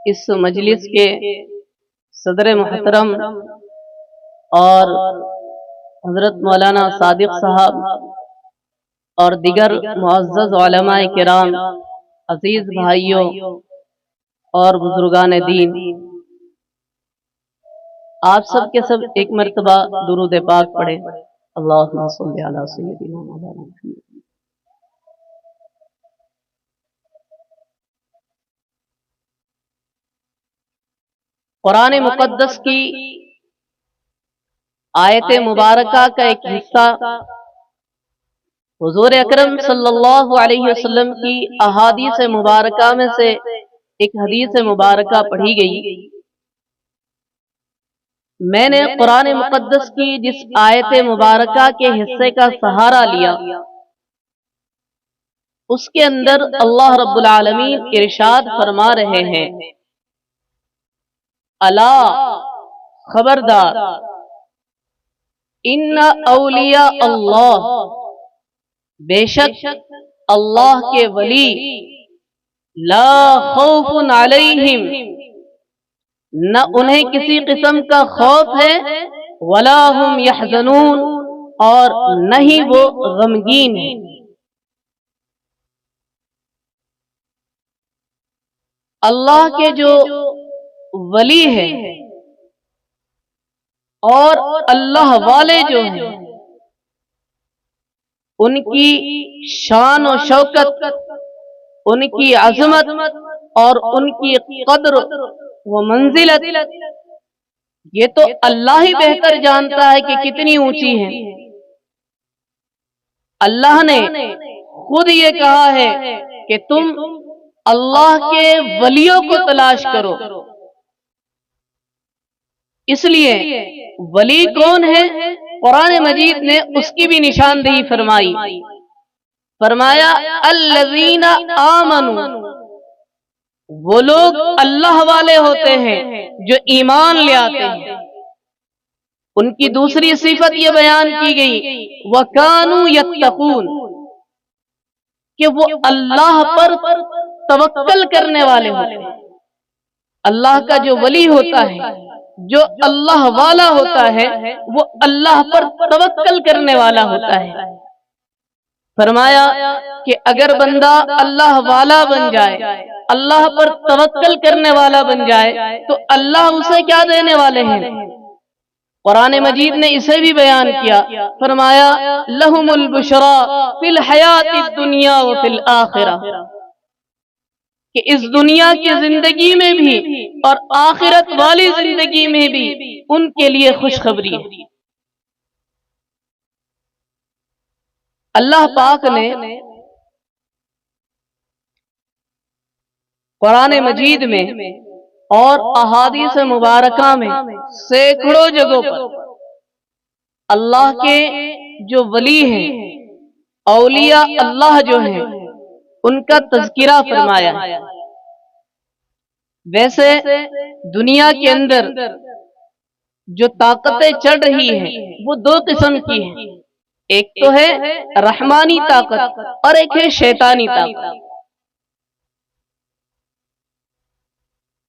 اس مجلس کے صدر محترم اور حضرت مولانا صادق صاحب اور دیگر معزز علماء کرام، عزیز بھائیوں اور بزرگان دین، آپ سب کے سب ایک مرتبہ درود پاک پڑھیں۔ اللہم صلی علی سیدنا محمد۔ قرآن مقدس کی آیت مبارکہ کا ایک حصہ حضور اکرم صلی اللہ علیہ وسلم کی احادیث مبارکہ میں سے ایک حدیث مبارکہ پڑھی گئی۔ میں نے قرآن مقدس کی جس آیت مبارکہ کے حصے کا سہارا لیا، اس کے اندر اللہ رب العالمین ارشاد فرما رہے ہیں، الا خبردار، ان اولیاء اللہ، بے شک اللہ کے ولی، لا خوف علیہم، نہ انہیں کسی قسم کا خوف ہے، ولا هم یحزنون، اور نہ ہی وہ غمگین ہیں۔ اللہ کے جو ولی ہے اور اللہ والے جو ہیں، ان کی شان و شوکت، ان کی عظمت اور ان کی قدر و منزلت، یہ تو اللہ ہی بہتر جانتا ہے کہ کتنی اونچی ہے۔ اللہ نے خود یہ کہا ہے کہ تم اللہ کے ولیوں کو تلاش کرو۔ اس لیے ولی کون ہے، قرآن مجید نے اس کی بھی نشاندہی فرمائی، فرمایا الذین آمنوا، وہ لوگ اللہ والے ہوتے ہیں جو ایمان لے آتے ہیں۔ ان کی دوسری صفت یہ بیان کی گئی، وَكَانُوا يَتَّقُونَ، کہ وہ اللہ پر توکل کرنے والے ہوتے ہیں۔ اللہ کا جو ولی ہوتا ہے، جو اللہ والا ہوتا ہے، وہ اللہ پر توکل کرنے والا ہوتا ہے۔ فرمایا کہ اگر بندہ اللہ والا بن جائے، اللہ پر توکل کرنے والا بن جائے، تو اللہ اسے کیا دینے والے ہیں؟ قرآن مجید نے اسے بھی بیان کیا، فرمایا لہم البشریٰ فی الحیات الدنیا وفی الآخرہ، کہ اس دنیا کی زندگی میں بھی اور آخرت والی زندگی میں بھی ان کے لیے خوشخبری ہے۔ اللہ پاک نے قرآن مجید میں اور احادیث مبارکہ میں سینکڑوں جگہوں پر اللہ کے جو ولی ہیں، اولیاء اللہ جو ہیں، ان کا تذکرہ فرمایا ہے۔ ویسے دنیا کے اندر جو طاقتیں چڑھ رہی ہیں وہ دو قسم کی ہیں، ایک تو ہے رحمانی طاقت اور ایک ہے شیطانی طاقت۔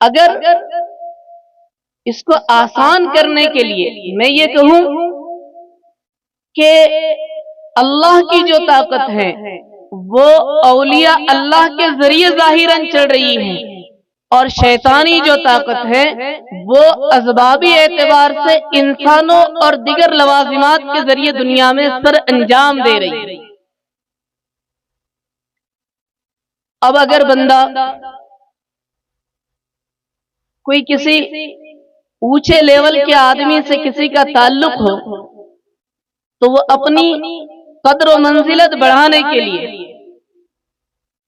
اگر اس کو آسان کرنے کے لیے میں یہ کہوں کہ اللہ کی جو طاقت ہے وہ اولیاء اللہ کے ذریعے ظاہراً چڑھ رہی ہے، اور شیطانی جو طاقت ہے وہ اسبابی اعتبار سے انسانوں اور دیگر لوازمات کے ذریعے دنیا میں سر انجام دے رہی ہے۔ اب اگر بندہ کوئی کسی اونچے لیول کے آدمی سے کسی کا تعلق ہو تو وہ اپنی قدر و منزلت بڑھانے کے لیے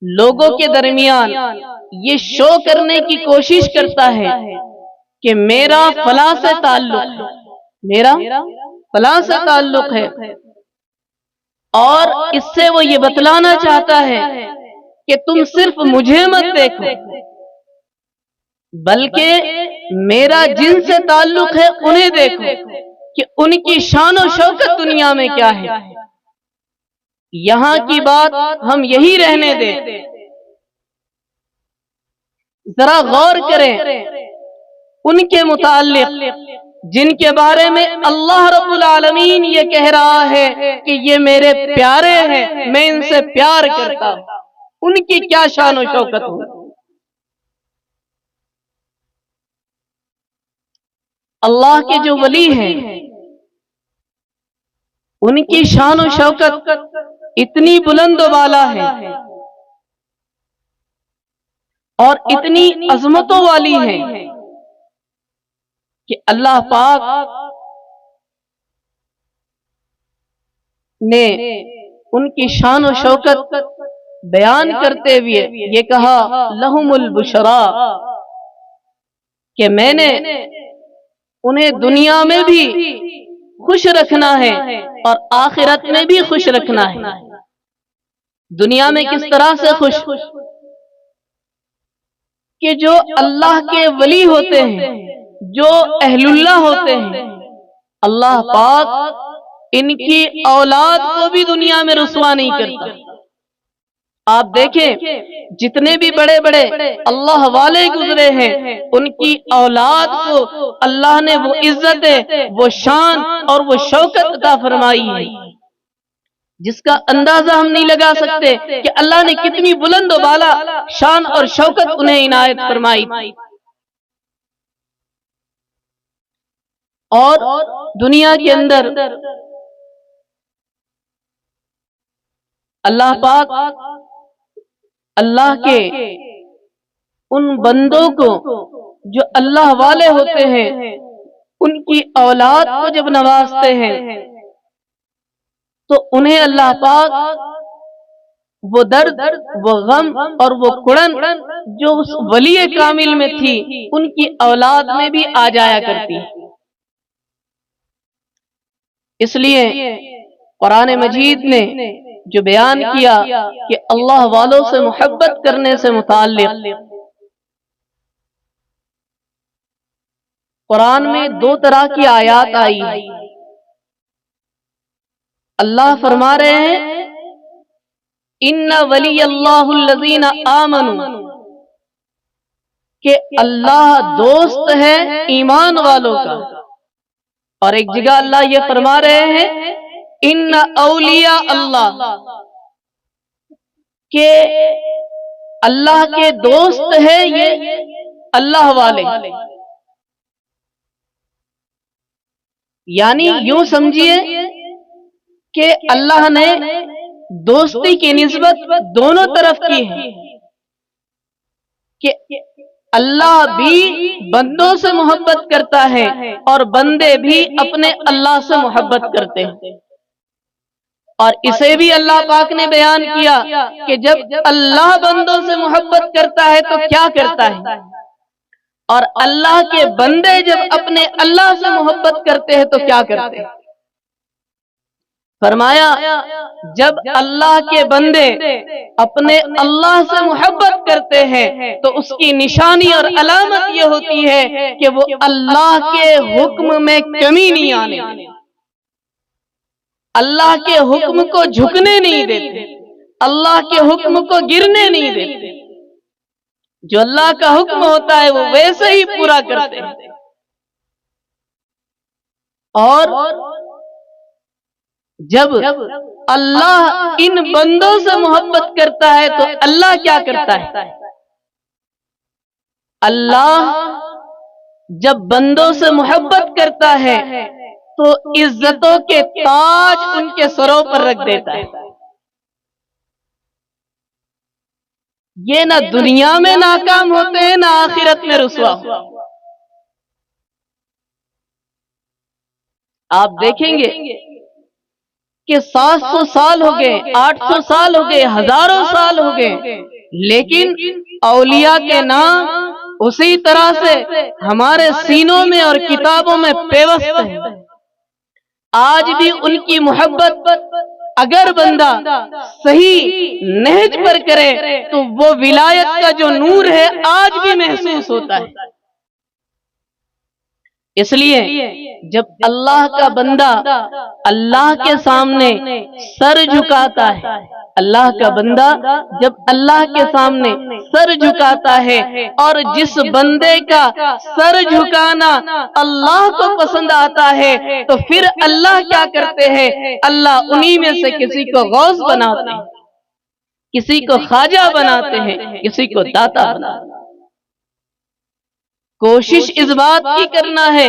لوگوں کے درمیان یہ شو کرنے کی کوشش کرتا ہے کہ میرا فلاں سے تعلق ہے، میرا فلاں سے تعلق ہے، اور اس سے وہ یہ بتلانا چاہتا ہے کہ تم صرف مجھے مت دیکھو، بلکہ میرا جن سے تعلق ہے انہیں دیکھو کہ ان کی شان و شوکت دنیا میں کیا ہے۔ یہاں کی بات ہم یہی رہنے دیں، ذرا غور کریں ان کے متعلق جن کے بارے میں اللہ رب العالمین یہ کہہ رہا ہے کہ یہ میرے پیارے ہیں، میں ان سے پیار کرتا ہوں، ان کی کیا شان و شوکت ہو۔ اللہ کے جو ولی ہیں ان کی شان و شوکت اتنی بلند و بالا ہے اور اتنی عظمتوں والی ہے کہ اللہ پاک نے ان کی شان و شوکت بیان کرتے ہوئے یہ کہا لہم البشرا، کہ میں نے انہیں دنیا میں بھی خوش رکھنا ہے اور آخرت میں بھی خوش رکھنا ہے۔ دنیا میں کس طرح سے خوش؟ کہ جو اللہ کے ولی ہوتے ہیں، جو اہل اللہ ہوتے ہیں، اللہ پاک ان کی اولاد کو بھی دنیا میں رسوا نہیں کرتا۔ آپ دیکھیں جتنے بھی بڑے بڑے اللہ والے گزرے ہیں ان کی اولاد کو اللہ نے وہ عزت، وہ شان اور وہ شوکت عطا فرمائی ہے جس کا اندازہ ہم نہیں لگا سکتے کہ اللہ نے کتنی بلند و بالا شان اور شوکت انہیں عنایت فرمائی۔ اور دنیا کے اندر اللہ پاک اللہ کے ان بندوں کو جو اللہ والے ہوتے ہیں ان کی اولاد کو جب نوازتے ہیں تو انہیں اللہ پاک وہ درد، وہ غم اور وہ کڑن جو اس ولی کامل میں تھی ان کی اولاد میں بھی آ جایا کرتی ہے۔ اس لیے قرآن مجید نے جو بیان کیا کہ اللہ والوں سے محبت کرنے سے متعلق قرآن میں دو طرح کی آیات آئی ہے۔ اللہ فرما رہے ہیں ان ولی اللہ الذین آمنوا، کہ اللہ دوست ہے ایمان والوں کا، اور ایک جگہ اللہ یہ فرما رہے ہیں ان اولیاء اللہ، کہ اللہ کے دوست ہے یہ اللہ والے۔ یعنی یوں سمجھیے کہ اللہ نے دوستی کی نسبت دونوں طرف کی ہے، کہ اللہ بھی بندوں سے محبت کرتا ہے اور بندے بھی اپنے اللہ سے محبت کرتے ہیں۔ اور اسے بھی اللہ پاک نے بیان کیا کہ جب اللہ بندوں سے محبت کرتا ہے تو کیا کرتا ہے، اور اللہ کے بندے جب اپنے اللہ سے محبت کرتے ہیں تو کیا کرتے ہیں۔ فرمایا جب اللہ کے بندے اپنے اللہ سے محبت کرتے ہیں تو اس کی نشانی اور علامت یہ ہوتی ہے کہ وہ اللہ کے حکم میں کمی نہیں آنے، اللہ کے حکم کو جھکنے نہیں دیتے، اللہ کے حکم کو گرنے نہیں دیتے، جو اللہ کا حکم ہوتا ہے وہ ویسے ہی پورا کرتے ہیں۔ اور جب اللہ ان بندوں سے محبت کرتا ہے تو اللہ کیا کرتا ہے؟ اللہ جب بندوں سے محبت کرتا ہے تو عزتوں کے تاج ان کے سروں پر رکھ دیتا ہے۔ یہ نہ دنیا میں ناکام ہوتے ہیں نہ آخرت میں رسوا ہوتے ہیں۔ آپ دیکھیں گے کہ 700 سال ہو گئے، 800 سال ہو گئے، ہزاروں سال ہو گئے، لیکن اولیاء کے نام اسی طرح سے ہمارے سینوں میں اور کتابوں میں پیوست ہیں۔ آج بھی ان کی محبت اگر بندہ صحیح نہج پر کرے تو وہ ولایت کا جو نور ہے آج بھی محسوس ہوتا ہے۔ اس لیے جب اللہ کا بندہ اللہ کے سامنے سر جھکاتا ہے، اللہ کا بندہ جب اللہ کے سامنے سر جھکاتا ہے، اور جس بندے کا سر جھکانا اللہ کو پسند آتا ہے، تو پھر اللہ کیا کرتے ہیں؟ اللہ انہی میں سے کسی کو غوث بناتے ہیں، کسی کو خواجہ بناتے ہیں، کسی کو داتا بناتے ہیں۔ کوشش اس بات کی کرنا ہے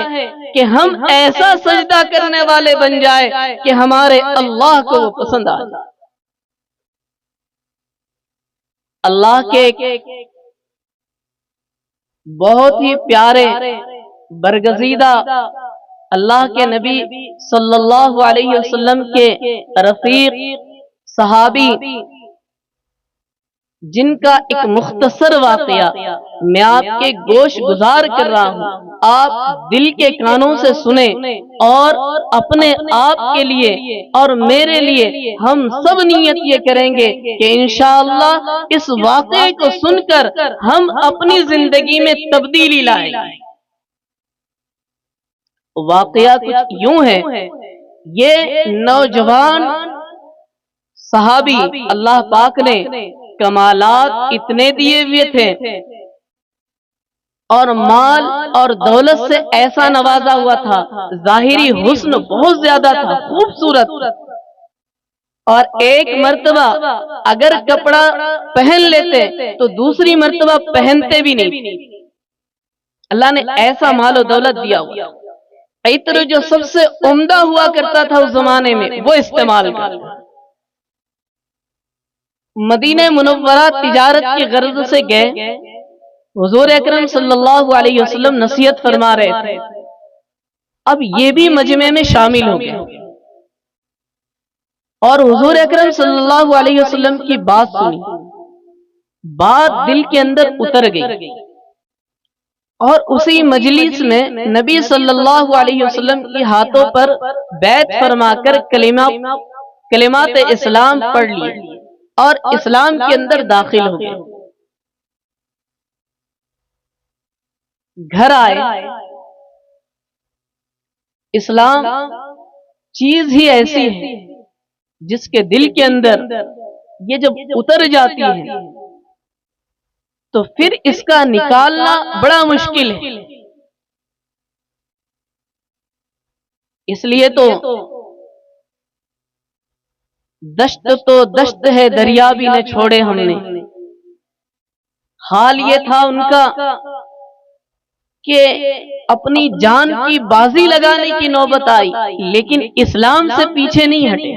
کہ ہم ایسا سجدہ کرنے والے بن جائے کہ ہمارے اللہ کو وہ پسند آ جائے۔ اللہ کے بہت ہی پیارے برگزیدہ اللہ کے نبی صلی اللہ علیہ وسلم کے رفیق صحابی، جن کا ایک مختصر واقعہ میں آپ کے گوش گزار کر رہا ہوں، آپ دل کے کانوں سے سنیں اور اپنے آپ کے لیے اور میرے لیے ہم سب نیت یہ کریں گے کہ انشاءاللہ اس واقعے کو سن کر ہم اپنی زندگی میں تبدیلی لائیں۔ واقعہ کچھ یوں ہے، یہ نوجوان صحابی اللہ پاک نے کمالات اتنے دیے ہوئے تھے اور مال اور دولت سے ایسا نوازا ہوا تھا، ظاہری حسن بہت زیادہ تھا، خوبصورت، اور ایک مرتبہ اگر کپڑا پہن لیتے تو دوسری مرتبہ پہنتے بھی نہیں۔ اللہ نے ایسا مال و دولت دیا ہوا، عطر جو سب سے عمدہ ہوا کرتا تھا اس زمانے میں وہ استعمال کرتا۔ مدینہ منورہ تجارت کی غرض سے گئے، حضور اکرم صلی اللہ علیہ وسلم نصیحت فرما رہے تھے، اب یہ بھی مجمع میں شامل ہو گئے، اور حضور اکرم صلی اللہ علیہ وسلم کی بات سنی، بات دل کے اندر اتر گئی، اور اسی مجلس میں نبی صلی اللہ علیہ وسلم کی ہاتھوں پر بیعت فرما کر کلمات اسلام پڑھ لیے اور اسلام کے اندر داخل ہو گئے۔ گھر آئے، اسلام چیز ہی ایسی ہے جس کے دل کے اندر یہ جب اتر جاتی ہے تو پھر اس کا نکالنا بڑا مشکل ہے۔ اس لیے تو دشت ہے دریا بھی نہ چھوڑے ہم نے، حال یہ تھا ان کا کہ اپنی جان کی بازی لگانے کی نوبت آئی لیکن اسلام سے پیچھے نہیں ہٹے،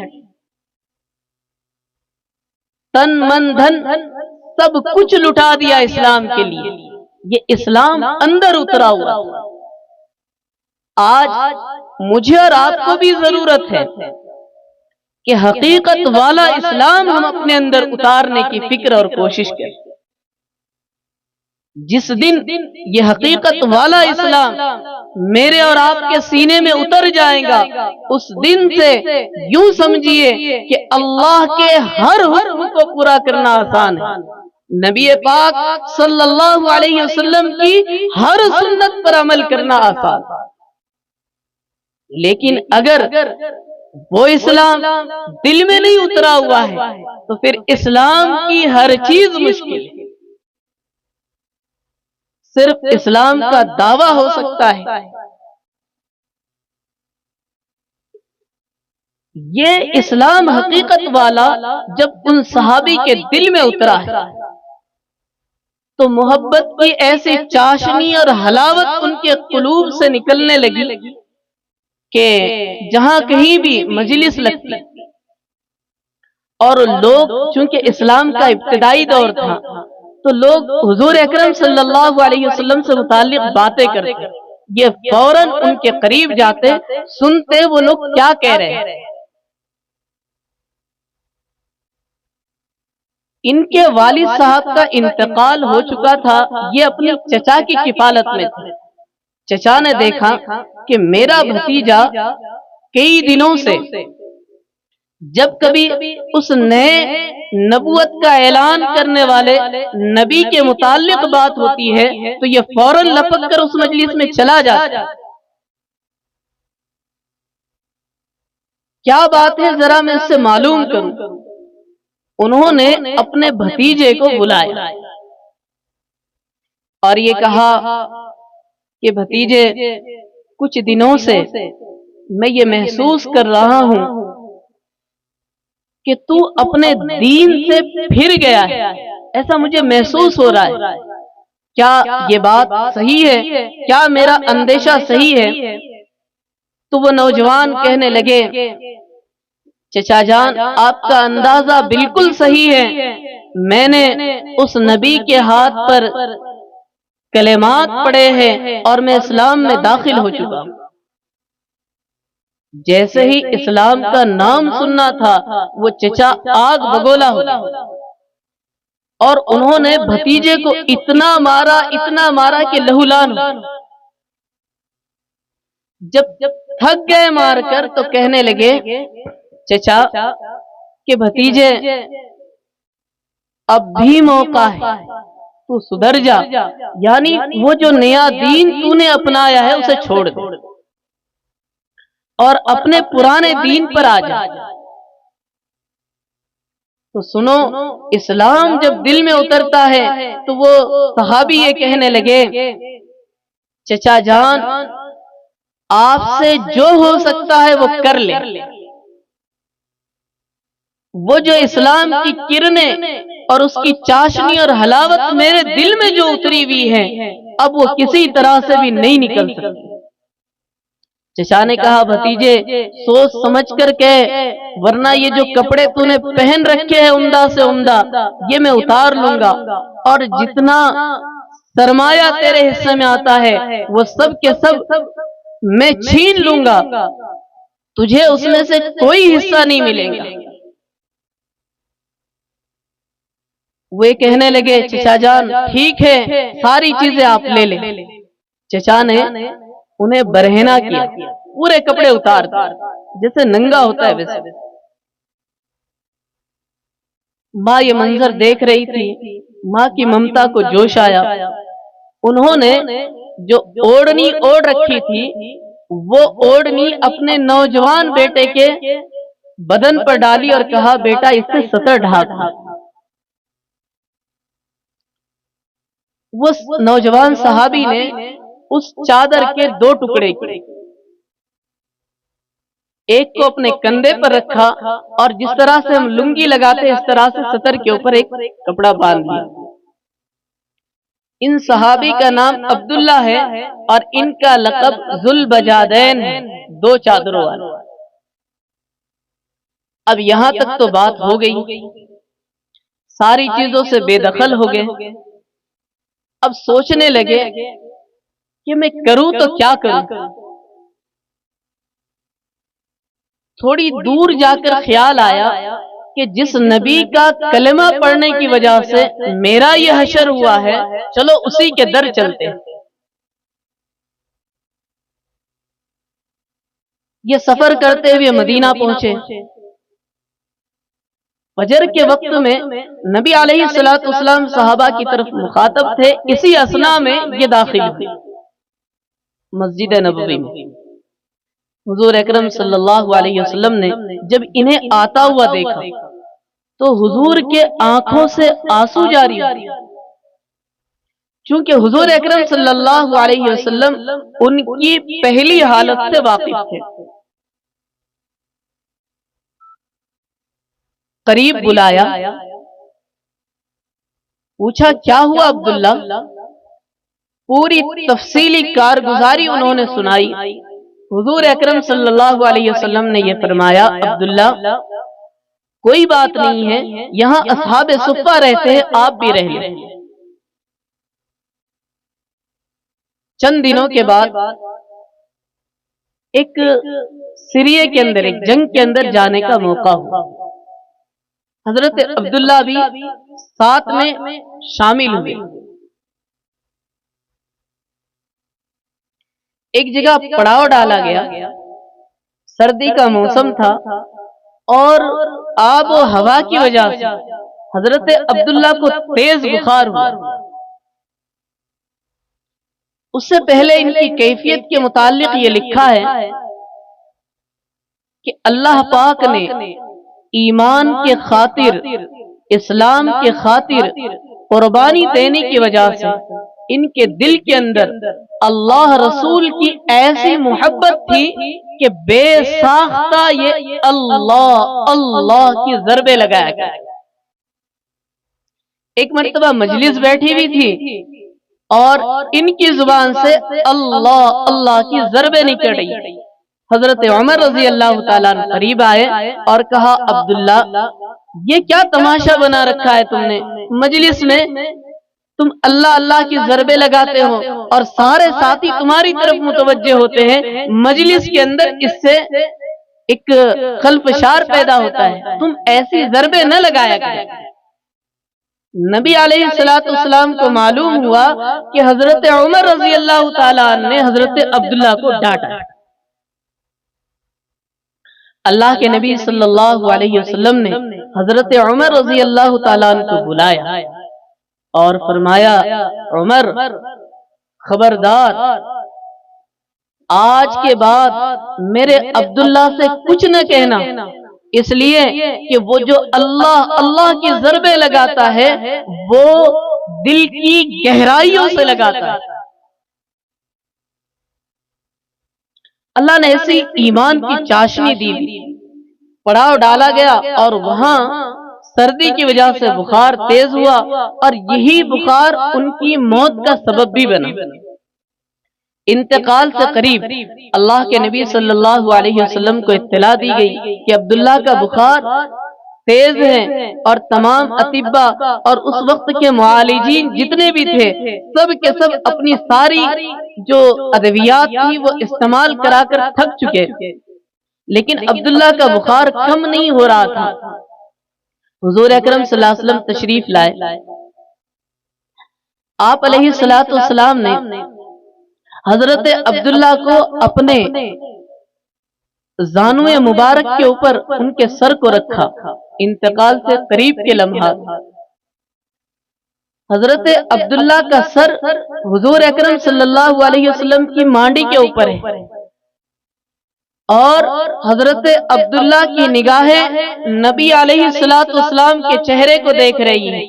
تن من دھن سب کچھ لٹا دیا اسلام کے لیے۔ یہ اسلام اندر اترا ہوا۔ آج مجھے اور آپ کو بھی ضرورت ہے کہ حقیقت والا اسلام ہم اپنے اندر اتارنے کی فکر اور کوشش کریں۔ جس دن یہ حقیقت والا اسلام میرے اور آپ کے سینے میں اتر جائے گا، اس دن سے یوں سمجھیے کہ اللہ کے ہر حکم کو پورا کرنا آسان ہے، نبی پاک صلی اللہ علیہ وسلم کی ہر سنت پر عمل کرنا آسان ہے۔ لیکن اگر وہ اسلام دل میں نہیں اترا ہوا ہے تو پھر اسلام کی ہر چیز مشکل ہے۔ صرف اسلام کا دعویٰ ہو سکتا ہے۔ یہ اسلام حقیقت والا جب ان صحابی کے دل میں اترا ہے تو محبت کی ایسی چاشنی اور حلاوت ان کے قلوب سے نکلنے لگی کہ جہاں کہیں بھی مجلس لگتی اور لوگ، چونکہ اسلام کا ابتدائی دور تھا تو لوگ حضور اکرم صلی اللہ علیہ وسلم سے متعلق باتیں کرتے، یہ فوراً ان کے قریب جاتے، سنتے وہ لوگ کیا کہہ رہے ہیں۔ ان کے والد صاحب کا انتقال ہو چکا تھا، یہ اپنے چچا کی کفالت میں تھے۔ چچا نے دیکھا کہ میرا بھتیجا کئی دنوں سے جب کبھی اس نئے نبوت کا اعلان کرنے والے نبی کے متعلق بات ہوتی ہے تو یہ فوراً لپک کر اس مجلس میں چلا جاتا ہے کیا بات ہے ذرا میں اس سے معلوم کروں۔ انہوں نے اپنے بھتیجے کو بلایا اور یہ کہا کہ بھتیجے، کچھ دنوں سے میں یہ محسوس کر رہا ہوں کہ تو اپنے دین سے پھر گیا ہے، ایسا مجھے محسوس ہو رہا ہے، کیا یہ بات صحیح ہے؟ کیا میرا اندیشہ صحیح ہے؟ تو وہ نوجوان کہنے لگے، چچا جان آپ کا اندازہ بالکل صحیح ہے، میں نے اس نبی کے ہاتھ پر کلمات پڑھے ہیں اور میں اسلام میں داخل ہو چکا ہوں۔ جیسے ہی اسلام کا نام سننا تھا وہ چچا آگ بگولا ہو گیا اور انہوں نے بھتیجے کو اتنا مارا کہ لہولان ہو۔ جب تھک گئے مار کر تو کہنے لگے، چچا کہ بھتیجے اب بھی موقع ہے، تو سدھر جا، یعنی وہ جو نیا دین تو نے اپنایا ہے اسے چھوڑ دے اور اپنے پرانے دین پر آ جا۔ تو سنو، اسلام جب دل میں اترتا ہے تو وہ صحابی یہ کہنے لگے، چچا جان آپ سے جو ہو سکتا ہے وہ کر لیں۔ وہ جو اسلام کی کرنیں اور اس کی چاشنی اور حلاوت میرے دل میں جو اتری ہوئی ہے اب وہ کسی طرح سے بھی نہیں نکل سکتی۔ چچا نے کہا، بھتیجے سوچ سمجھ کر کہ، ورنہ یہ جو کپڑے تو نے پہن رکھے ہیں عمدہ سے عمدہ یہ میں اتار لوں گا اور جتنا سرمایہ تیرے حصے میں آتا ہے وہ سب کے سب میں چھین لوں گا، تجھے اس میں سے کوئی حصہ نہیں ملے گا۔ وہ کہنے لگے، چچا جان ٹھیک ہے ساری چیزیں آپ لے لیں۔ چچا نے انہیں برہنہ کیا، پورے کپڑے اتار دیے جیسے ننگا ہوتا ہے ویسے۔ ماں یہ منظر دیکھ رہی تھی، ماں کی ممتا کو جوش آیا، انہوں نے جو اوڑھنی اوڑھ رکھی تھی وہ اوڑھنی اپنے نوجوان بیٹے کے بدن پر ڈالی اور کہا، بیٹا اس سے سطر ڈھانپ۔ وہ نوجوان صحابی نے اس چادر کے دو ٹکڑے کیے، ایک کو اپنے کندھے پر رکھا اور جس طرح سے ہم لنگی لگاتے اس طرح سے سطر کے اوپر ایک کپڑا باندھ دیا۔ ان صحابی کا نام عبداللہ ہے اور ان کا لقب ذوالبجادین ہے، دو چادروں والا۔ اب یہاں تک تو بات ہو گئی، ساری چیزوں سے بے دخل ہو گئے۔ اب سوچنے لگے کہ میں کروں تو کیا کروں۔ تھوڑی دور جا کر خیال آیا کہ جس نبی کا کلمہ پڑھنے کی وجہ سے میرا یہ حشر ہوا ہے چلو اسی کے در چلتے۔ یہ سفر کرتے ہوئے مدینہ پہنچے۔ فجر کے وقت میں نبی علیہ الصلوۃ والسلام صحابہ کی طرف مخاطب تھے، اسی اثنا میں یہ داخل ہوئے مسجد نبوی میں۔ حضور اکرم صلی اللہ علیہ وسلم نے جب انہیں آتا ہوا دیکھا تو حضور کے آنکھوں سے آنسو جاری ہوئے، چونکہ حضور اکرم صلی اللہ علیہ وسلم ان کی پہلی حالت سے واقف تھے۔ قریب بلایا، پوچھا کیا ہوا عبداللہ؟ پوری تفصیلی کارگزاری انہوں نے سنائی۔ حضور اکرم صلی اللہ علیہ وسلم نے یہ فرمایا، عبداللہ کوئی بات نہیں ہے، یہاں اصحاب صفہ رہتے ہیں، آپ بھی رہ لیں۔ چند دنوں کے بعد ایک سریے کے اندر، ایک جنگ کے اندر جانے کا موقع ہوا۔ حضرت عبداللہ بھی ساتھ میں شامل ہوئے۔ ایک جگہ پڑاؤ ڈالا گیا، سردی کا موسم تھا اور آب و ہوا کی وجہ سے حضرت عبداللہ کو تیز بخار ہوا۔ اس سے پہلے ان کی کیفیت کے متعلق یہ لکھا ہے کہ اللہ پاک نے ایمان کے خاطر، اسلام کے خاطر قربانی دینے کی وجہ سے ان کے دل کے اندر اللہ رسول کی ایسی محبت تھی کہ بے ساختہ یہ اللہ اللہ کی ضربیں لگایا گیا۔ ایک مرتبہ مجلس بیٹھی ہوئی تھی اور ان کی زبان سے اللہ اللہ کی ضربیں نکل رہی۔ حضرت عمر رضی اللہ تعالیٰ عنہ قریب آئے اور کہا عبداللہ یہ کیا تماشا بنا رکھا ہے تم نے، مجلس میں تم اللہ اللہ کی ضربیں لگاتے ہو اور سارے ساتھی تمہاری طرف متوجہ ہوتے ہیں، مجلس کے اندر اس سے ایک خلفشار پیدا ہوتا ہے، تم ایسی ضربیں نہ لگایا کرو۔ نبی علیہ السلام کو معلوم ہوا کہ حضرت عمر رضی اللہ تعالیٰ عنہ نے حضرت عبداللہ کو ڈانٹا۔ اللہ کے نبی صلی اللہ علیہ وسلم نے حضرت عمر رضی اللہ تعالیٰ عنہ کو بلایا اور فرمایا عمر خبردار، آج کے بعد میرے عبداللہ سے کچھ نہ کہنا، اس لیے کہ وہ جو اللہ اللہ کی ضربیں لگاتا ہے وہ دل کی گہرائیوں سے لگاتا ہے۔ اللہ نے ایسی ایمان کی چاشنی دی، پڑاؤ ڈالا گیا اور وہاں سردی کی وجہ سے بخار تیز ہوا اور یہی بخار ان کی موت کا سبب بھی بنا۔ انتقال سے قریب اللہ کے نبی صلی اللہ علیہ وسلم کو اطلاع دی گئی کہ عبداللہ کا بخار تیز ہے، اور تمام اطباء اور اس وقت کے معالجین جتنے بھی تھے سب کے سب اپنی ساری جو ادویات تھی وہ استعمال کرا کر تھک چکے، لیکن عبداللہ کا بخار کم نہیں ہو رہا تھا۔ حضور اکرم صلی اللہ علیہ وسلم تشریف لائے، آپ علیہ السلام نے حضرت عبداللہ کو اپنے زانو مبارک کے اوپر ان کے سر کو رکھا۔ انتقال سے قریب کے لمحات حضرت عبداللہ کا سر حضور اکرم صلی اللہ علیہ وسلم کی مانڈی کے اوپر ہے اور حضرت عبداللہ کی نگاہیں نبی علیہ السلام کے چہرے کو دیکھ رہی ہیں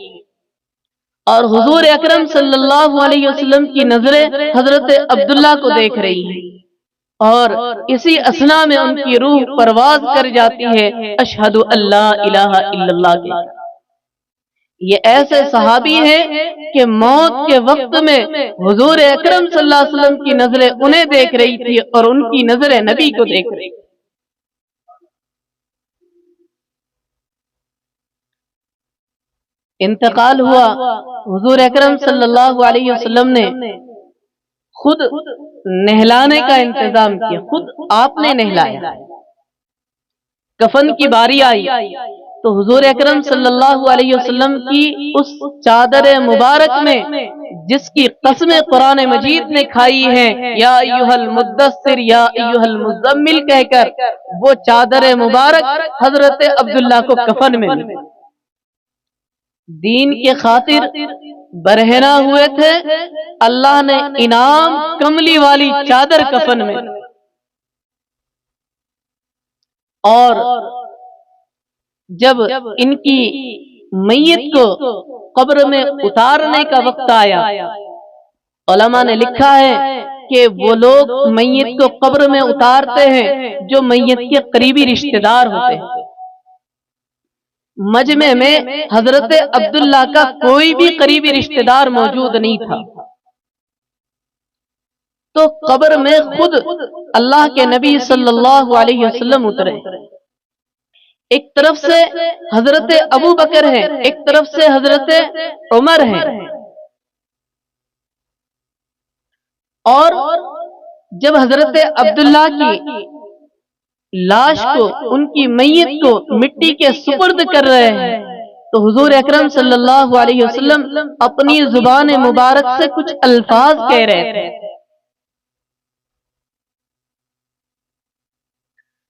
اور حضور اکرم صلی اللہ علیہ وسلم کی نظریں حضرت عبداللہ کو دیکھ رہی ہیں، اور اسی اثنا میں ان کی روح پرواز کر جاتی ہے اشہد اللہ الہ الا اللہ کے۔ یہ ایسے صحابی ہیں کہ موت کے وقت میں حضور اکرم صلی اللہ علیہ وسلم کی نظریں انہیں دیکھ رہی تھی اور ان کی نظریں نبی کو دیکھ رہی تھی۔ انتقال ہوا، حضور اکرم صلی اللہ علیہ وسلم نے خود نہلانے کا انتظام کیا، خود آپ نے نہلایا۔ کفن کی باری آئی تو حضور اکرم صلی اللہ علیہ وسلم کی اس چادر مبارک میں جس کی قسم قرآن مجید نے کھائی ہے یا ایھا المدثر یا ایھا المزمل کہہ کر، وہ چادر مبارک حضرت عبداللہ کو کفن میں ملی۔ دین کے خاطر برہنہ ہوئے تھے، اللہ نے انعام کملی والی چادر کفن میں، اور جب ان کی میت کو قبر میں اتارنے کا وقت آیا، علماء نے لکھا ہے کہ وہ لوگ میت کو قبر میں اتارتے ہیں جو میت کے قریبی رشتہ دار ہوتے ہیں۔ مجمع میں حضرت عبداللہ کا کوئی بھی قریبی رشتہ دار موجود نہیں تھا، تو قبر میں خود اللہ کے نبی صلی اللہ علیہ وسلم اترے۔ ایک طرف سے حضرت ابو بکر ہے، ایک طرف سے حضرت عمر ہے، اور جب حضرت عبداللہ کی لاش کو، ان کی میت کو مٹی کے سپرد کر رہے ہیں تو حضور اکرم صلی اللہ علیہ وسلم اپنی زبان مبارک سے کچھ الفاظ کہہ رہے تھے۔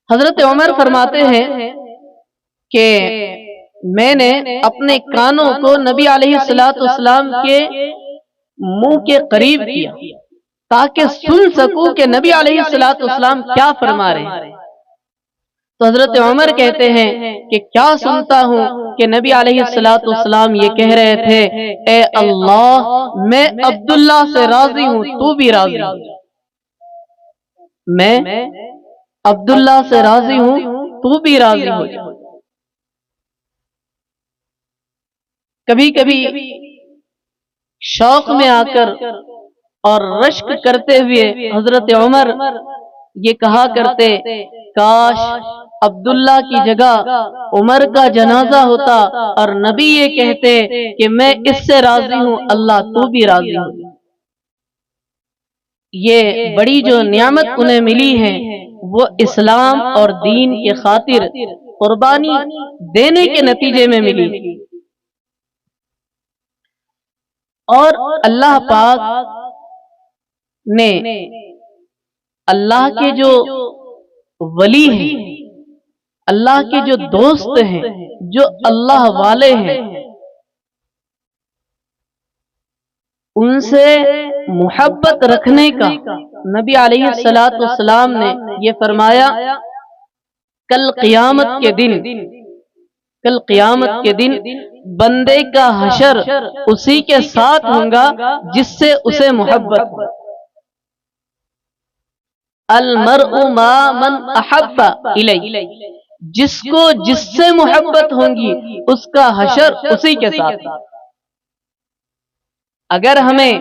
حضرت عمر فرماتے ہیں کہ میں نے اپنے کانوں کو نبی علیہ السلام کے منہ کے قریب کیا تاکہ سن سکوں کہ نبی علیہ السلام کیا فرما رہے ہیں۔ تو حضرت عمر کہتے ہیں کہ کیا سنتا ہوں کہ نبی علیہ الصلوۃ والسلام یہ کہہ رہے تھے، اے اللہ میں عبداللہ سے راضی ہوں، تو بھی راضی ہو، میں عبداللہ سے راضی ہوں، تو بھی راضی ہو جا۔ کبھی کبھی شوق میں آ کر اور رشک کرتے ہوئے حضرت عمر یہ کہا کرتے، کاش عبداللہ کی جگہ عمر کا جنازہ ہوتا اور نبی یہ کہتے کہ میں اس سے راضی ہوں، اللہ تو بھی راضی ہو۔ یہ بڑی جو نعمت انہیں ملی ہے وہ اسلام اور دین کے خاطر قربانی دینے کے نتیجے میں ملی، اور اللہ پاک نے اللہ کے جو ولی ہیں، اللہ کے جو دوست ہیں، جو اللہ والے ہیں، ان سے محبت رکھنے کا نبی علیہ الصلوۃ والسلام نے یہ فرمایا، کل قیامت کے دن بندے کا حشر اسی کے ساتھ ہوگا جس سے اسے محبت ہو۔ المرء ما من احب الی، جس کو جس سے محبت ہوگی اس کا حشر اسی کے ساتھ۔ اگر ہمیں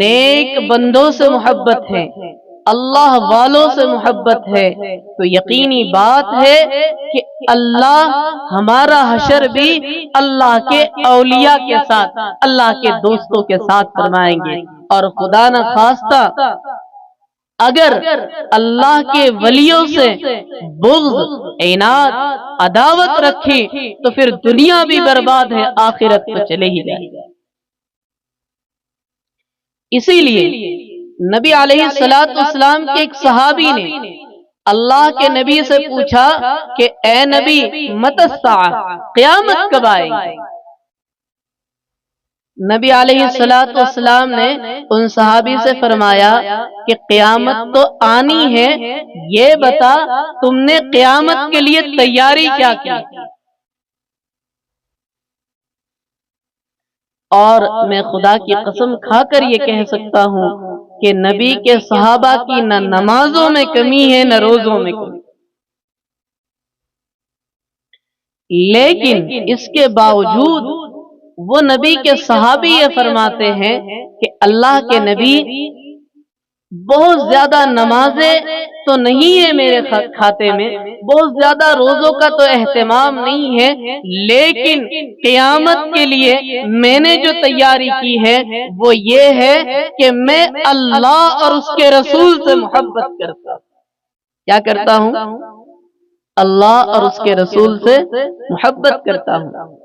نیک بندوں سے محبت ہے، اللہ والوں سے محبت ہے، تو یقینی بات ہے کہ اللہ ہمارا حشر بھی اللہ کے اولیاء کے ساتھ، اللہ کے دوستوں کے ساتھ فرمائیں گے۔ اور خدا نہ خواستہ اگر اللہ کے ولیوں سے بغض، عناد، عداوت رکھی تو پھر دنیا بھی برباد ہے، آخرت تو چلے ہی جائے گا۔ اسی لیے نبی علیہ الصلوۃ والسلام کے ایک صحابی نے اللہ کے نبی سے پوچھا کہ اے نبی متی الساعہ، قیامت کب آئے گی؟ نبی علیہ الصلوۃ والسلام نے ان صحابی سے فرمایا کہ قیامت تو آنی ہے، یہ بتا تم نے قیامت کے لیے تیاری کیا کی؟ اور میں خدا کی قسم کھا کر یہ کہہ سکتا ہوں کہ نبی کے صحابہ کی نہ نمازوں میں کمی ہے نہ روزوں میں کمی، لیکن اس کے باوجود وہ نبی کے صحابی یہ فرماتے ہیں کہ اللہ کے نبی بہت زیادہ نمازیں تو نہیں ہے میرے کھاتے میں، بہت زیادہ روزوں کا تو اہتمام نہیں ہے، لیکن قیامت کے لیے میں نے جو تیاری کی ہے وہ یہ ہے کہ میں اللہ اور اس کے رسول سے محبت کرتا ہوں۔ کیا کرتا ہوں؟ اللہ اور اس کے رسول سے محبت کرتا ہوں۔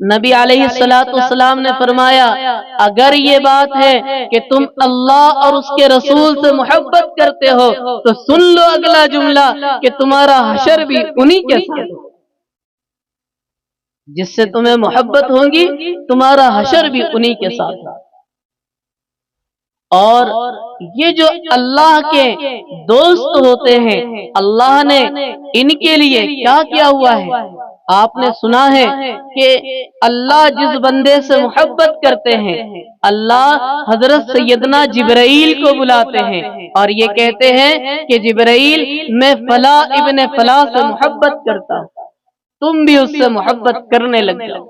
نبی علیہ الصلوۃ والسلام نے فرمایا اگر یہ بات ہے کہ تم اللہ اور اس کے رسول سے محبت کرتے ہو تو سن لو اگلا جملہ کہ تمہارا حشر بھی انہی کے ساتھ، جس سے تمہیں محبت ہوگی تمہارا حشر بھی انہی کے ساتھ۔ اور یہ جو اللہ کے دوست ہوتے ہیں، اللہ نے ان کے لیے کیا کیا ہوا ہے؟ آپ نے سنا ہے کہ اللہ جس بندے سے محبت کرتے ہیں اللہ حضرت سیدنا جبرائیل کو بلاتے ہیں اور یہ کہتے ہیں کہ جبرائیل میں فلاں ابن فلاں سے محبت کرتا ہوں، تم بھی اس سے محبت کرنے لگ جاؤ۔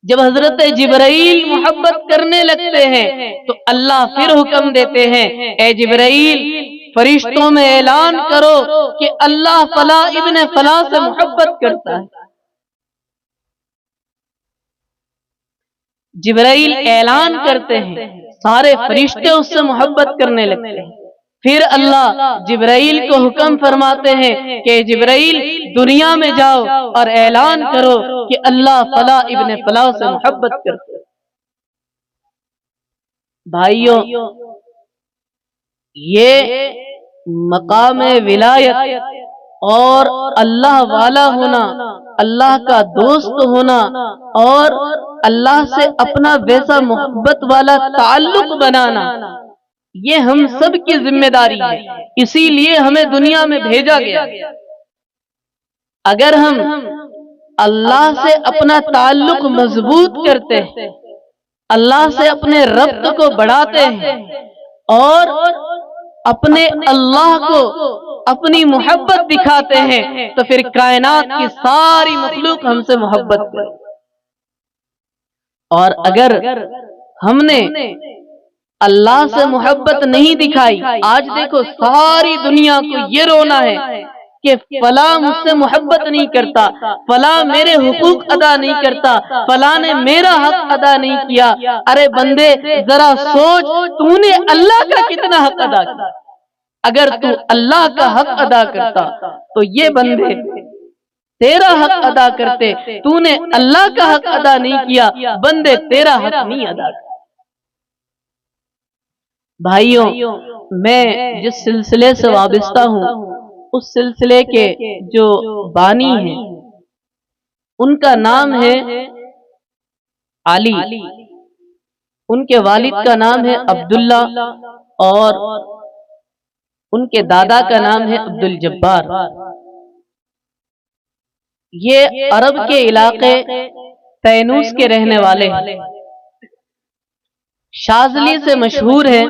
جب حضرت جبرائیل محبت کرنے لگتے ہیں تو اللہ پھر حکم دیتے ہیں اے جبرائیل فرشتوں میں اعلان کرو کہ اللہ فلاں ابن فلاں سے محبت کرتا ہے۔ جبرائیل اعلان کرتے ہیں، سارے فرشتے اس سے محبت کرنے لگتے ہیں۔ پھر اللہ جبرائیل کو حکم فرماتے ہیں کہ جبرائیل دنیا میں جاؤ اور اعلان کرو کہ اللہ فلاں ابن فلاں سے محبت کرتے ہیں۔ بھائیوں، یہ مقام ولایت اور اللہ والا ہونا، اللہ کا دوست ہونا اور اللہ سے اپنا ویسا محبت والا تعلق بنانا، یہ ہم سب کی ذمہ داری ہے، اسی لیے ہمیں دنیا میں بھیجا گیا۔ اگر ہم اللہ سے اپنا تعلق مضبوط کرتے ہیں، اللہ سے اپنے ربط کو بڑھاتے ہیں اور اپنے اللہ کو اپنی محبت دکھاتے ہیں، تو پھر کائنات کی ساری مخلوق ہم سے محبت کرے۔ اور اگر ہم نے اللہ سے محبت نہیں دکھائی، آج دیکھو ساری دنیا کو یہ رونا ہے کہ فلاں مجھ سے محبت نہیں کرتا، فلاں میرے حقوق ادا نہیں کرتا، فلاں نے میرا حق ادا نہیں کیا۔ ارے بندے ذرا سوچ، تو نے اللہ کا کتنا حق ادا کیا؟ اگر تو اللہ کا حق ادا کرتا تو یہ بندے تیرا حق ادا کرتے، تو نے اللہ کا حق ادا نہیں کیا، بندے تیرا حق نہیں ادا کرتے۔ بھائیوں، میں جس سلسلے سے وابستہ ہوں، اس سلسلے کے جو بانی ہیں ان کا نام ہے علی، ان کے والد کا نام ہے عبداللہ اور ان کے دادا کا نام ہے عبد الجبار۔ یہ عرب کے علاقے تینوس کے رہنے والے ہیں، شاذلی سے مشہور ہے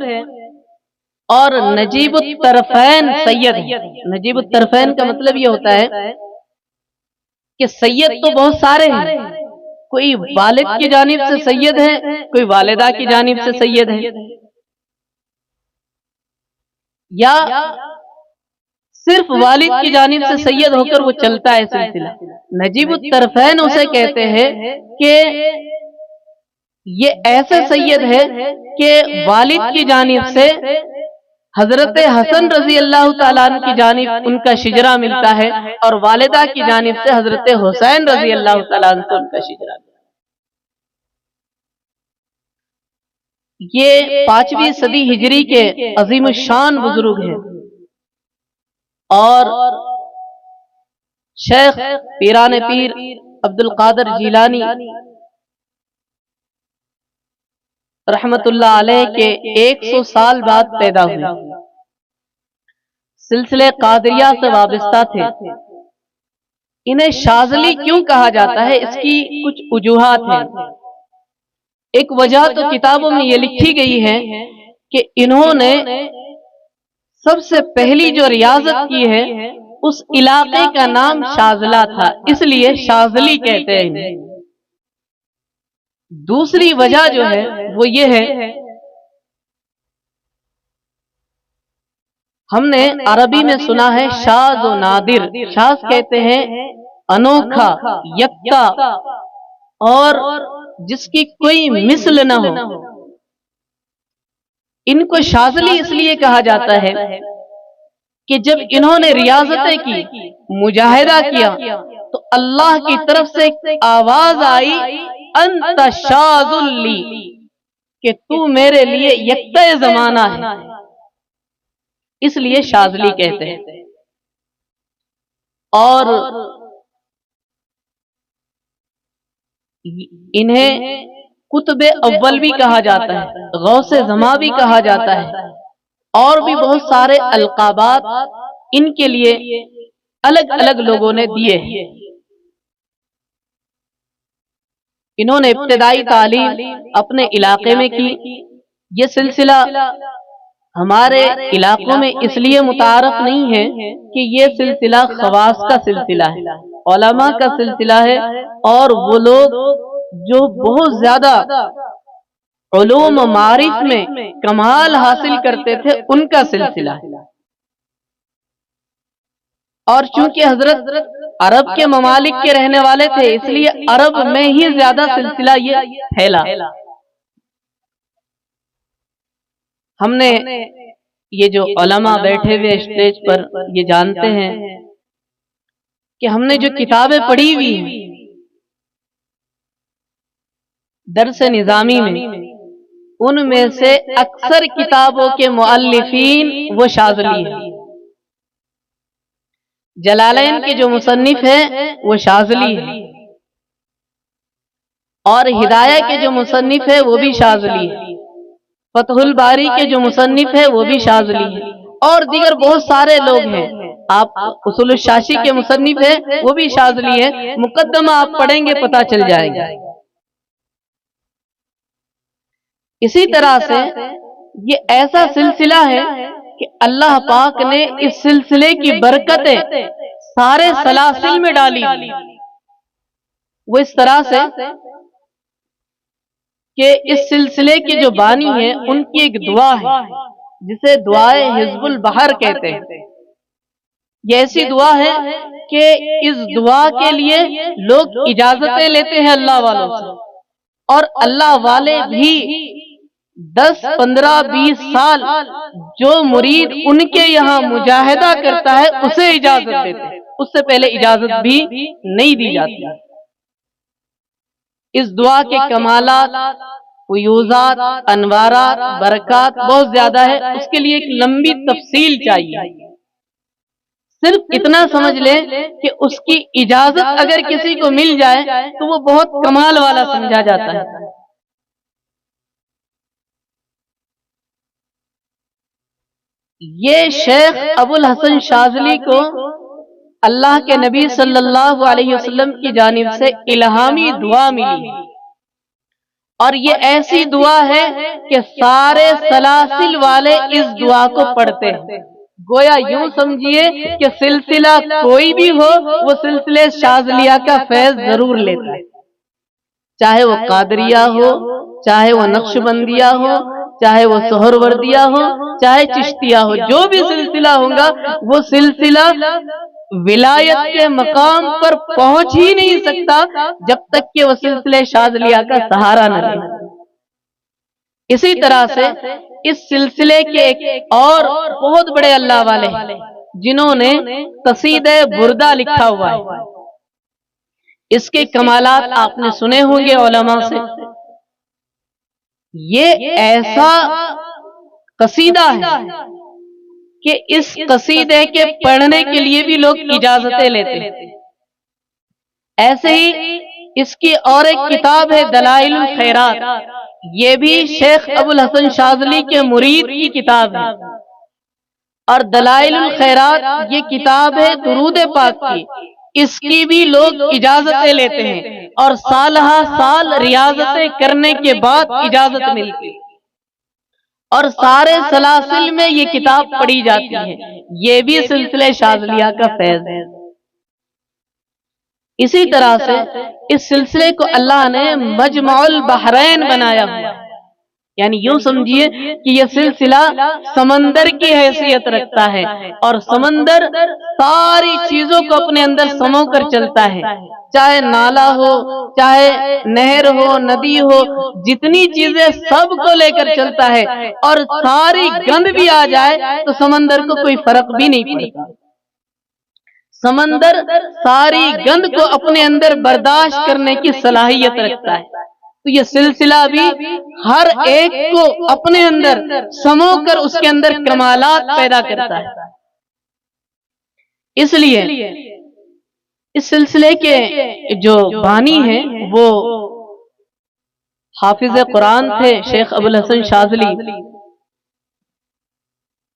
اور نجیب الطرفین سید ہیں۔ نجیب الطرفین کا مطلب یہ ہوتا ہے کہ سید تو بہت سارے ہیں، کوئی والد کی جانب سے سید ہے، کوئی والدہ کی جانب سے سید ہے، یا صرف والد کی جانب سے سید ہو کر وہ چلتا ہے سلسلہ۔ نجیب الطرفین اسے کہتے ہیں کہ یہ ایسے سید ہے کہ والد کی جانب سے حضرت حسن رضی اللہ تعالیٰ عنہ کی جانب ان کا شجرہ ملتا ہے، اور والدہ کی جانب سے حضرت حسین رضی اللہ تعالیٰ عنہ سے ان کا شجرہ ملتا ہے۔ یہ 5ویں صدی ہجری کے عظیم الشان بزرگ ہیں اور شیخ پیران پیر عبد القادر جیلانی رحمت اللہ علیہ کے 100 سال بعد پیدا ہوئے، سلسلے قادریہ سے وابستہ تھے۔ انہیں شاذلی کیوں کہا جاتا ہے، اس کی کچھ وجوہات ہیں۔ ایک وجہ تو کتابوں میں یہ لکھی گئی ہے کہ انہوں نے سب سے پہلی جو ریاضت کی ہے اس علاقے کا نام شاذلہ تھا، اس لیے شاذلی کہتے ہیں۔ دوسری وجہ جو ہے وہ یہ ہے، ہم نے عربی میں سنا ہے شاذ و نادر۔ شاذ کہتے ہیں انوکھا، یکتا، اور جس کی کوئی مثل نہ ہو۔ ان کو شاذلی اس لیے کہا جاتا ہے کہ جب انہوں نے ریاضتیں کی، مجاہدہ کیا، تو اللہ کی طرف سے آواز آئی انت شاذ لی، کہ تو میرے لیے یکتا زمانہ ہے، اس لیے شاذلی کہتے ہیں۔ اور انہیں قطب اول بھی کہا جاتا ہے، غوث زماں بھی کہا جاتا ہے، اور بھی بہت سارے القابات ان کے لیے الگ الگ لوگوں نے دیے ہیں۔ انہوں نے ابتدائی تعلیم اپنے علاقے میں کی۔ یہ سلسلہ ہمارے علاقوں میں اس لیے متعارف نہیں ہے کہ یہ سلسلہ خواص کا سلسلہ ہے، علماء کا سلسلہ ہے، اور وہ لوگ جو بہت زیادہ علوم و معارف میں کمال حاصل کرتے تھے ان کا سلسلہ ہے۔ اور چونکہ حضرت عرب کے ممالک کے رہنے والے تھے، اس لیے عرب میں ہی زیادہ سلسلہ یہ پھیلا۔ ہم نے یہ جو علماء بیٹھے ہوئے اسٹیج پر یہ جانتے ہیں کہ ہم نے جو کتابیں پڑھی ہوئی درس نظامی میں، ان میں سے اکثر کتابوں کے مؤلفین وہ شاذلی ہیں۔ جلالین کے جو مصنف ہیں وہ شاذلی ہیں، اور ہدایہ کے جو مصنف ہے وہ بھی شاذلی ہے، فتح الباری کے جو مصنف ہے وہ بھی شاذلی ہے، اور دیگر بہت سارے لوگ ہیں. آپ اصول الشاشی کے مصنف ہیں وہ بھی شاذلی ہے، مقدمہ آپ پڑھیں گے پتہ چل جائے گا. اسی طرح سے یہ ایسا سلسلہ ہے کہ اللہ پاک نے اس سلسلے کی برکتیں سارے سلاسل میں ڈالی. وہ اس طرح سے کہ اس سلسلے کے جو بانی ہیں ان کی ایک دعا ہے جسے دعائے حزب البحر کہتے ہیں. یہ ایسی دعا ہے کہ اس دعا کے لیے لوگ اجازتیں لیتے ہیں اللہ والوں سے، اور اللہ والے بھی 10 15 20 سال جو مرید ان کے یہاں مجاہدہ کرتا ہے اسے اجازت دیتے ہیں، اس سے پہلے اجازت بھی نہیں دی جاتی. اس دعا کے کمالات، فیوزات، انوارات، برکات بہت زیادہ ہے، اس کے لیے ایک لمبی تفصیل چاہیے. صرف اتنا سمجھ لیں کہ اس کی اجازت اگر کسی کو مل جائے تو وہ بہت کمال والا سمجھا جاتا ہے. یہ شیخ ابو الحسن شاذلی کو اللہ کے نبی صلی اللہ علیہ وسلم کی جانب سے الہامی دعا ملی، اور یہ ایسی دعا ہے کہ سارے سلاسل والے اس دعا کو پڑھتے ہیں. گویا یوں سمجھیے کہ سلسلہ کوئی بھی ہو وہ سلسلے شاذلیہ کا فیض ضرور لیتا ہے، چاہے وہ قادریہ ہو، چاہے وہ نقشبندیہ ہو، چاہے وہ سہروردیہ ہو، چاہے چشتیہ ہو. جو بھی سلسلہ ہوگا وہ سلسلہ ولایت کے مقام پر پہنچ ہی نہیں سکتا جب تک کہ وہ سلسلے شاذلیہ کا سہارا نہ لے. اسی طرح سے اس سلسلے کے ایک اور بہت بڑے اللہ والے ہیں جنہوں نے قصیدہ بردہ لکھا ہوا ہے. اس کے کمالات آپ نے سنے ہوں گے علماء سے. یہ ایسا قصیدہ ہے کہ اس قصیدے کے پڑھنے کے لیے بھی لوگ اجازتیں لیتے ہیں. ایسے ہی اس کی اور ایک کتاب ہے دلائل الخیرات، یہ بھی شیخ ابو الحسن شاذلی کے مرید کی کتاب ہے. اور دلائل الخیرات یہ کتاب ہے درود پاک کی، اس کی بھی لوگ اجازتیں لیتے ہیں، اور سالہ سال ریاضتیں کرنے کے بعد اجازت ملتی، اور سارے سلاسل میں یہ کتاب پڑھی جاتی ہے. یہ بھی سلسلے شاذلیہ کا فیض ہے. اسی طرح سے اس سلسلے کو اللہ نے مجمع البحرین بنایا ہوا، یعنی یوں سمجھیے کہ یہ سلسلہ سمندر کی حیثیت رکھتا ہے، اور سمندر ساری چیزوں کو اپنے اندر سمو کر چلتا ہے. چاہے نالا ہو، چاہے نہر ہو، ندی ہو، جتنی چیزیں سب کو لے کر چلتا ہے، اور ساری گند بھی آ جائے تو سمندر کو کوئی فرق بھی نہیں پڑتا. سمندر ساری گند کو اپنے اندر برداشت کرنے کی صلاحیت رکھتا ہے. تو یہ سلسلہ بھی ہر ایک کو اپنے اندر سمو کر اس کے اندر کمالات پیدا کرتا ہے. اس لیے اس سلسلے کے جو بانی ہیں وہ حافظ قرآن تھے شیخ ابو الحسن شاذلی.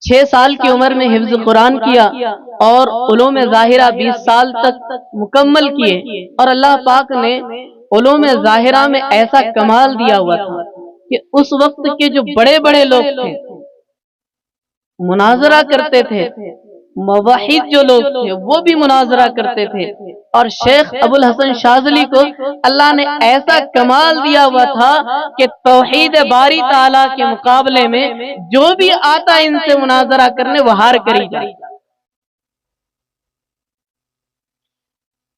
6 سال کی عمر میں حفظ قرآن کیا اور علوم ظاہرہ 20 سال تک مکمل کیے. اور اللہ پاک نے علوم ظاہرہ میں ایسا کمال دیا ہوا تھا کہ اس وقت کے جو بڑے بڑے لوگ تھے مناظرہ کرتے تھے، موحد جو لوگ تھے وہ بھی مناظرہ کرتے تھے. اور شیخ ابو الحسن شاذلی کو اللہ نے ایسا کمال دیا ہوا تھا کہ توحید باری تعالیٰ کے مقابلے میں جو بھی آتا ان سے مناظرہ کرنے وہ ہار کر ہی جائے.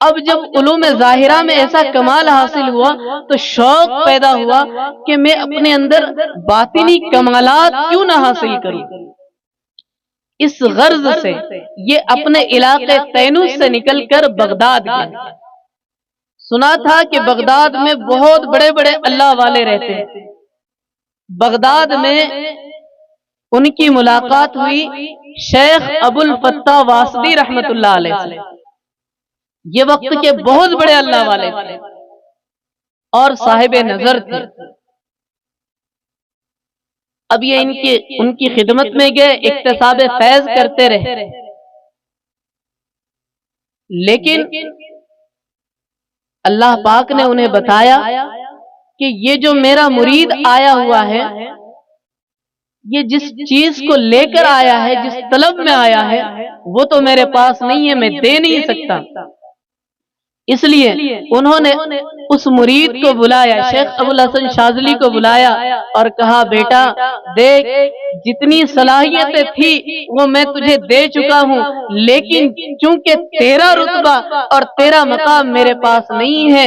اب جب علوم ظاہرہ میں ایسا کمال حاصل ہوا تو شوق پیدا ہوا کہ میں اپنے اندر باطنی کمالات کیوں نہ حاصل کروں. اس غرض سے یہ اپنے علاقے تینوس سے نکل کر بغداد گئے. سنا تھا کہ بغداد میں بہت بڑے بڑے اللہ والے رہتے ہیں. بغداد میں ان کی ملاقات ہوئی شیخ ابو الفتح واسطی رحمت اللہ علیہ سے. یہ وقت کے بہت بڑے اللہ والے تھے اور صاحب نظر تھے. اب یہ ان کی خدمت میں گئے، اکتساب فیض کرتے رہے، لیکن اللہ پاک نے انہیں بتایا کہ یہ جو میرا مرید آیا ہوا ہے، یہ جس چیز کو لے کر آیا ہے، جس طلب میں آیا ہے، وہ تو میرے پاس نہیں ہے، میں دے نہیں سکتا۔ اس لیے انہوں نے اس مرید کو بلایا، شیخ ابو الحسن شاذلی کو بلایا اور کہا بیٹا دیکھ، جتنی صلاحیتیں تھی وہ میں تجھے دے چکا ہوں، لیکن چونکہ تیرا رتبہ اور تیرا مقام میرے پاس نہیں ہے،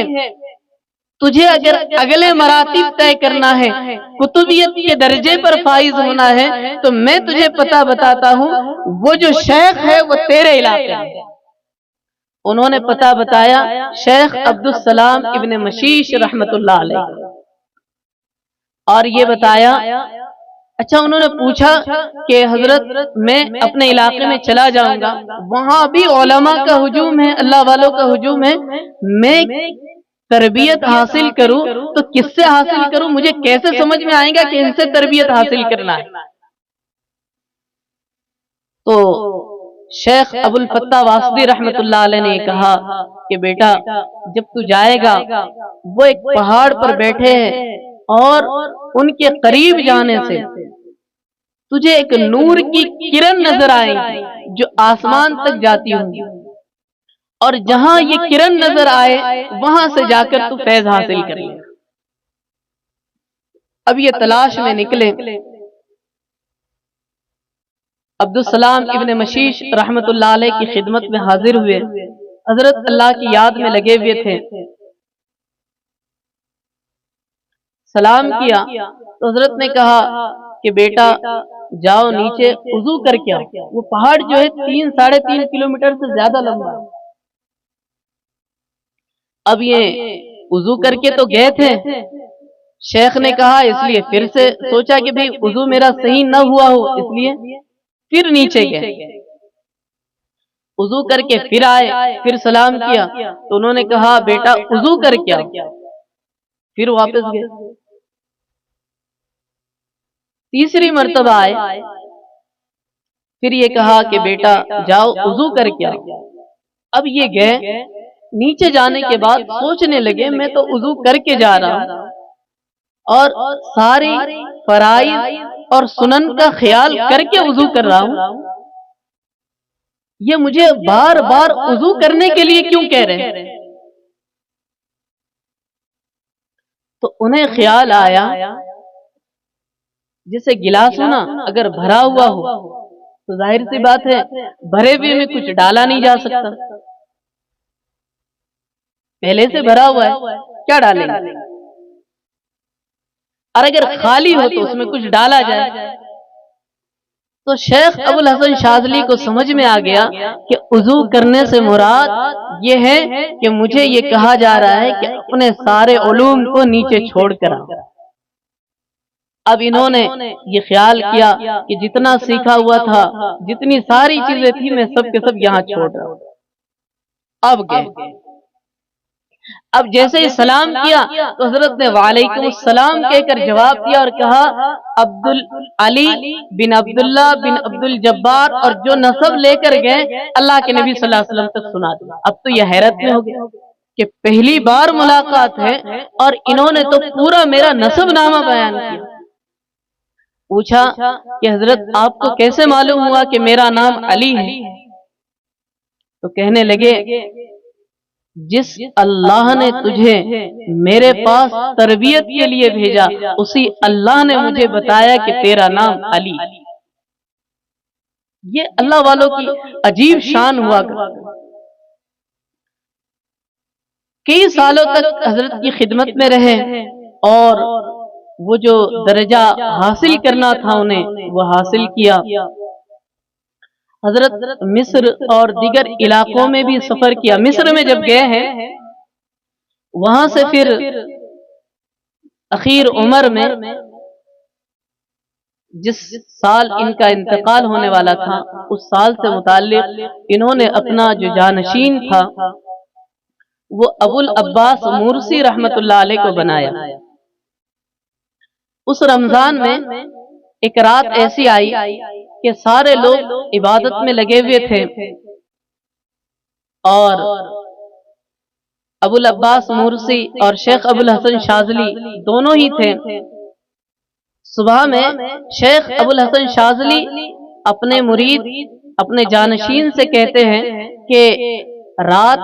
تجھے اگر اگلے مراتب طے کرنا ہے، قطبیت کے درجے پر فائز ہونا ہے، تو میں تجھے پتہ بتاتا ہوں، وہ جو شیخ ہے وہ تیرے علاقے میں۔ انہوں نے پتہ بتایا، شیخ عبدالسلام ابن مشیش رحمت اللہ علیہ، اور یہ بتایا۔ اچھا انہوں نے پوچھا کہ حضرت میں اپنے علاقے میں چلا جاؤں گا، وہاں بھی علماء کا ہجوم ہے، اللہ والوں کا ہجوم ہے، میں تربیت حاصل کروں تو کس سے حاصل کروں؟ مجھے کیسے سمجھ میں آئے گا کہ ان سے تربیت حاصل کرنا ہے؟ تو شیخ ابو الفتح واسطی رحمت اللہ علیہ نے کہا کہ بیٹا جب تو جائے گا، وہ ایک پہاڑ پر بیٹھے ہیں اور ان کے قریب جانے سے تجھے ایک نور کی کرن نظر آئے گی جو آسمان تک جاتی ہوں، اور جہاں یہ کرن نظر آئے وہاں سے جا کر تو فیض حاصل کر لے۔ اب یہ تلاش میں نکلے، عبدالسلام ابن مشیش رحمت اللہ علیہ کی خدمت میں حاضر ہوئے، حضرت اللہ کی یاد میں لگے ہوئے تھے، سلام کیا تو حضرت نے کہا کہ بیٹا جاؤ نیچے وضو کر کے آؤ۔ وہ پہاڑ جو ہے 3-3.5 کلومیٹر سے زیادہ لمبا ہے۔ اب یہ وضو کر کے تو گئے تھے، شیخ نے کہا اس لیے پھر سے سوچا کہ بھئی وضو میرا صحیح نہ ہوا ہو، اس لیے پھر نیچے گئے، وضو کر کے پھر آئے، پھر سلام کیا تو انہوں نے کہا بیٹا وضو کر کے آؤ، پھر واپس گئے، تیسری مرتبہ آئے، پھر یہ کہا کہ بیٹا جاؤ وضو کر کے آؤ۔ اب یہ گئے، نیچے جانے کے بعد سوچنے لگے میں تو وضو کر کے جا رہا ہوں اور ساری فرائض اور سنن کا خیال کر کے وضو کر رہا ہوں، یہ مجھے بار بار وضو کرنے کے لیے کیوں کہہ رہے ہیں؟ تو انہیں خیال آیا جیسے گلاس ہونا اگر بھرا ہوا ہو تو ظاہر سی بات ہے بھرے ہوئے میں کچھ ڈالا نہیں جا سکتا، پہلے سے بھرا ہوا ہے کیا ڈالیں گے، اور اگر خالی ہو تو اس میں کچھ ڈالا جائے۔ تو شیخ ابو الحسن شاذلی کو سمجھ میں آ گیا کہ وضو کرنے سے مراد یہ ہے کہ مجھے یہ کہا جا رہا ہے کہ اپنے سارے علوم کو نیچے چھوڑ کر آؤ۔ اب انہوں نے یہ خیال کیا کہ جتنا سیکھا ہوا تھا، جتنی ساری چیزیں تھی، میں سب کے سب یہاں چھوڑ رہا ہوں۔ اب گئے، اب جیسے ہی سلام کیا تو حضرت نے وعلیکم السلام کہہ کر جواب دیا اور کہا علی بن عبداللہ بن عبد الجبار، اور جو نسب لے کر گئے اللہ کے نبی صلی اللہ علیہ وسلم تک سنا دیا۔ اب تو یہ حیرت میں ہو گیا کہ پہلی بار ملاقات ہے اور انہوں نے تو پورا میرا نسب نامہ بیان کیا۔ پوچھا کہ حضرت آپ کو کیسے معلوم ہوا کہ میرا نام علی ہے؟ تو کہنے لگے جس اللہ نے تجھے میرے پاس تربیت کے لیے بھیجا، اسی اللہ نے مجھے بتایا کہ تیرا نام علی۔ یہ اللہ والوں کی عجیب شان ہوا کرتا۔ کئی سالوں تک حضرت کی خدمت میں رہے اور وہ جو درجہ حاصل کرنا تھا انہیں وہ حاصل کیا۔ حضرت مصر اور دیگر علاقوں میں بھی سفر کیا۔ مصر میں جب گئے ہیں وہاں سے پھر اخیر عمر میں جس سال ان کا انتقال ہونے والا تھا اس سال سے متعلق انہوں نے اپنا جو جانشین تھا وہ ابو العباس مورسی رحمت اللہ علیہ کو بنایا۔ اس رمضان میں ایک رات ایسی آئی کہ سارے لوگ عبادت میں لگے ہوئے تھے اور ابو العباس مورسی اور شیخ ابو الحسن شاذلی دونوں ہی تھے۔ صبح میں شیخ ابو الحسن شاذلی اپنے مرید اپنے جانشین سے کہتے ہیں کہ رات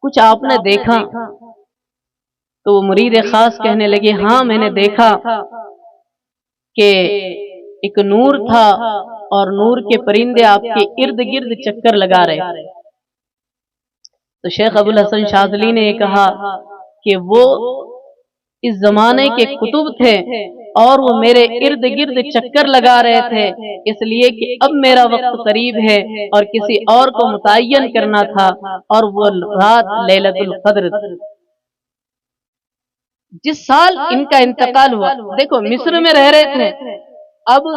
کچھ آپ نے دیکھا؟ تو وہ مرید خاص کہنے لگے ہاں میں نے دیکھا کہ ایک نور تھا اور نور کے پرندے آپ کے ارد گرد چکر لگا رہے۔ تو شیخ ابو الحسن شاذلی نے یہ کہا کہ وہ اس زمانے کے کتب تھے اور وہ میرے ارد گرد چکر لگا رہے تھے، اس لیے کہ اب میرا وقت قریب ہے اور کسی اور کو متعین کرنا تھا، اور وہ رات لیلۃ القدر تھی۔ جس سال ان کا انتقال ہوا، دیکھو مصر میں رہ رہے تھے، اب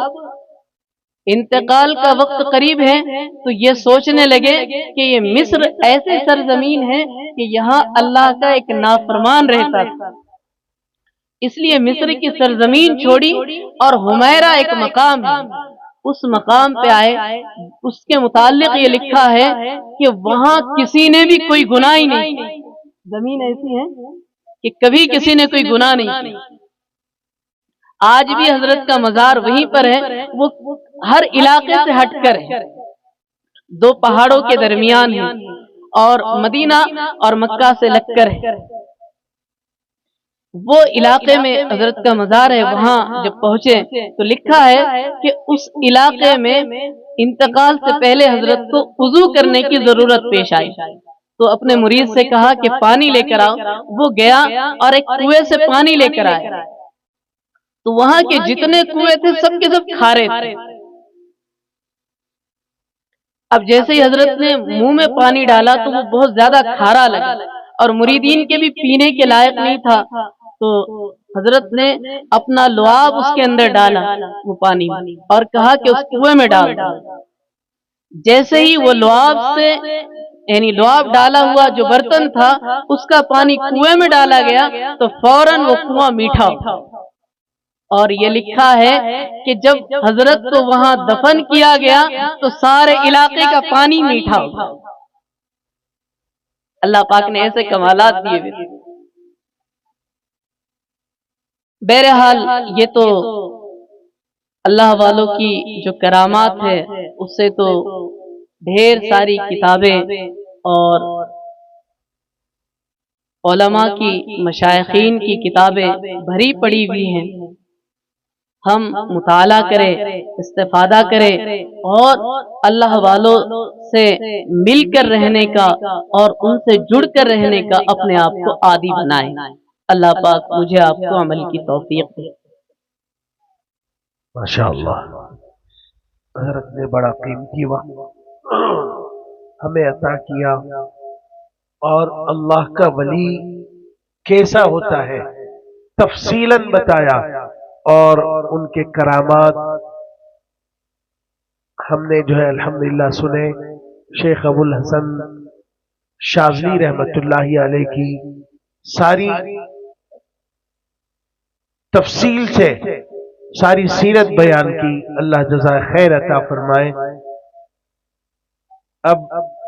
انتقال کا وقت قریب ہے تو یہ سوچنے لگے کہ یہ مصر ایسے سرزمین ہے کہ یہاں اللہ کا ایک نافرمان رہتا تھا، اس لیے مصر کی سرزمین چھوڑی اور حمیرہ ایک مقام ہے، اس مقام پہ آئے۔ اس کے متعلق یہ لکھا ہے کہ وہاں کسی نے بھی کوئی گناہ ہی نہیں، زمین ایسی ہے کہ کبھی کسی نے کوئی گناہ نہیں کیا۔ آج بھی حضرت کا مزار وہیں پر ہے، وہ ہر علاقے سے ہٹ کر ہے، دو پہاڑوں کے درمیان ہے اور مدینہ اور مکہ سے لگ کر ہے۔ وہ علاقے میں حضرت کا مزار ہے، وہاں جب پہنچے تو لکھا ہے کہ اس علاقے میں انتقال سے پہلے حضرت کو وضو کرنے کی ضرورت پیش آئی، تو اپنے مرید سے کہا کہ پانی لے کر آؤ۔ وہ گیا اور ایک کنویں سے پانی لے کر آیا، تو وہاں کے جتنے کنویں تھے سب کے سب کھارے تھے۔ اب جیسے ہی حضرت نے منہ میں پانی ڈالا تو وہ بہت زیادہ کھارا لگا اور مریدین کے بھی پینے کے لائق نہیں تھا، تو حضرت نے اپنا لعاب اس کے اندر ڈالا وہ پانی میں اور کہا کہ اس کنویں میں ڈال دو۔ جیسے ہی وہ لعاب سے یعنی لعاب ڈالا ہوا جو برتن تھا اس کا پانی کنویں میں ڈالا گیا تو فوراً وہ کنواں میٹھا ہو۔ اور یہ لکھا ہے کہ جب حضرت کو وہاں دفن کیا گیا تو سارے علاقے کا پانی میٹھا ہو۔ اللہ پاک نے ایسے کمالات دیے ہوئے۔ بہرحال یہ تو اللہ والوں کی جو کرامات ہے، اس سے تو ڈھیر ساری کتابیں اور علماء کی مشائخین کی کتابیں بھری پڑی ہوئی ہیں۔ ہم مطالعہ کریں، استفادہ کریں اور اللہ والوں سے مل کر رہنے کا اور ان سے جڑ کر رہنے کا اپنے آپ کو عادی بنائیں۔ اللہ پاک مجھے آپ کو عمل کی توفیق دے۔ ماشاءاللہ، حضرت نے بڑا قیمتی وقت ہمیں عطا کیا اور اللہ کا ولی کیسا ہوتا ہے تفصیلاً بتایا، اور ان کے کرامات ہم نے جو ہے الحمدللہ سنے۔ شیخ ابو الحسن شاذلی رحمت اللہ علیہ کی ساری تفصیل سے ساری سیرت بیان کی، اللہ جزائے خیر عطا فرمائے۔ اب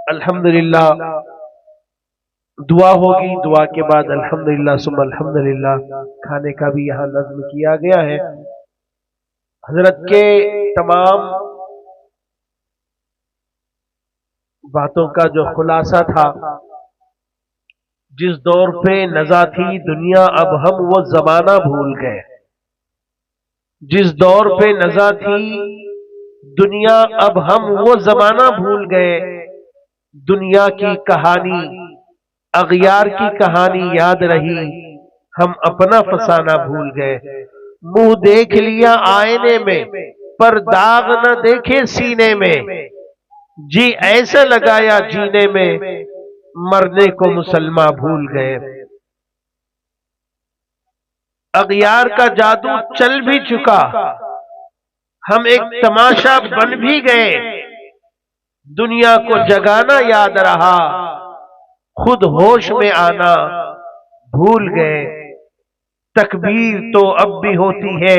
الحمدللہ دعا ہوگی، دعا کے بعد الحمدللہ ثم الحمدللہ کھانے کا بھی یہاں نظم کیا گیا ہے۔ حضرت کے تمام باتوں کا جو خلاصہ تھا، جس دور پہ نزا تھی دنیا اب ہم وہ زمانہ بھول گئے، جس دور پہ نزا تھی دنیا اب ہم وہ زمانہ بھول گئے، دنیا کی کہانی اغیار کی کہانی یاد رہی، ہم اپنا فسانہ بھول گئے۔ منہ دیکھ لیا آئینے میں پر داغ نہ دیکھے سینے میں، جی ایسا لگایا جینے میں مرنے کو مسلمان بھول گئے۔ اغیار کا جادو چل بھی چکا، ہم ایک تماشا بن بھی گئے، دنیا کو جگانا یاد رہا، خود ہوش میں آنا بھول گئے۔ تکبیر تو اب بھی ہوتی ہے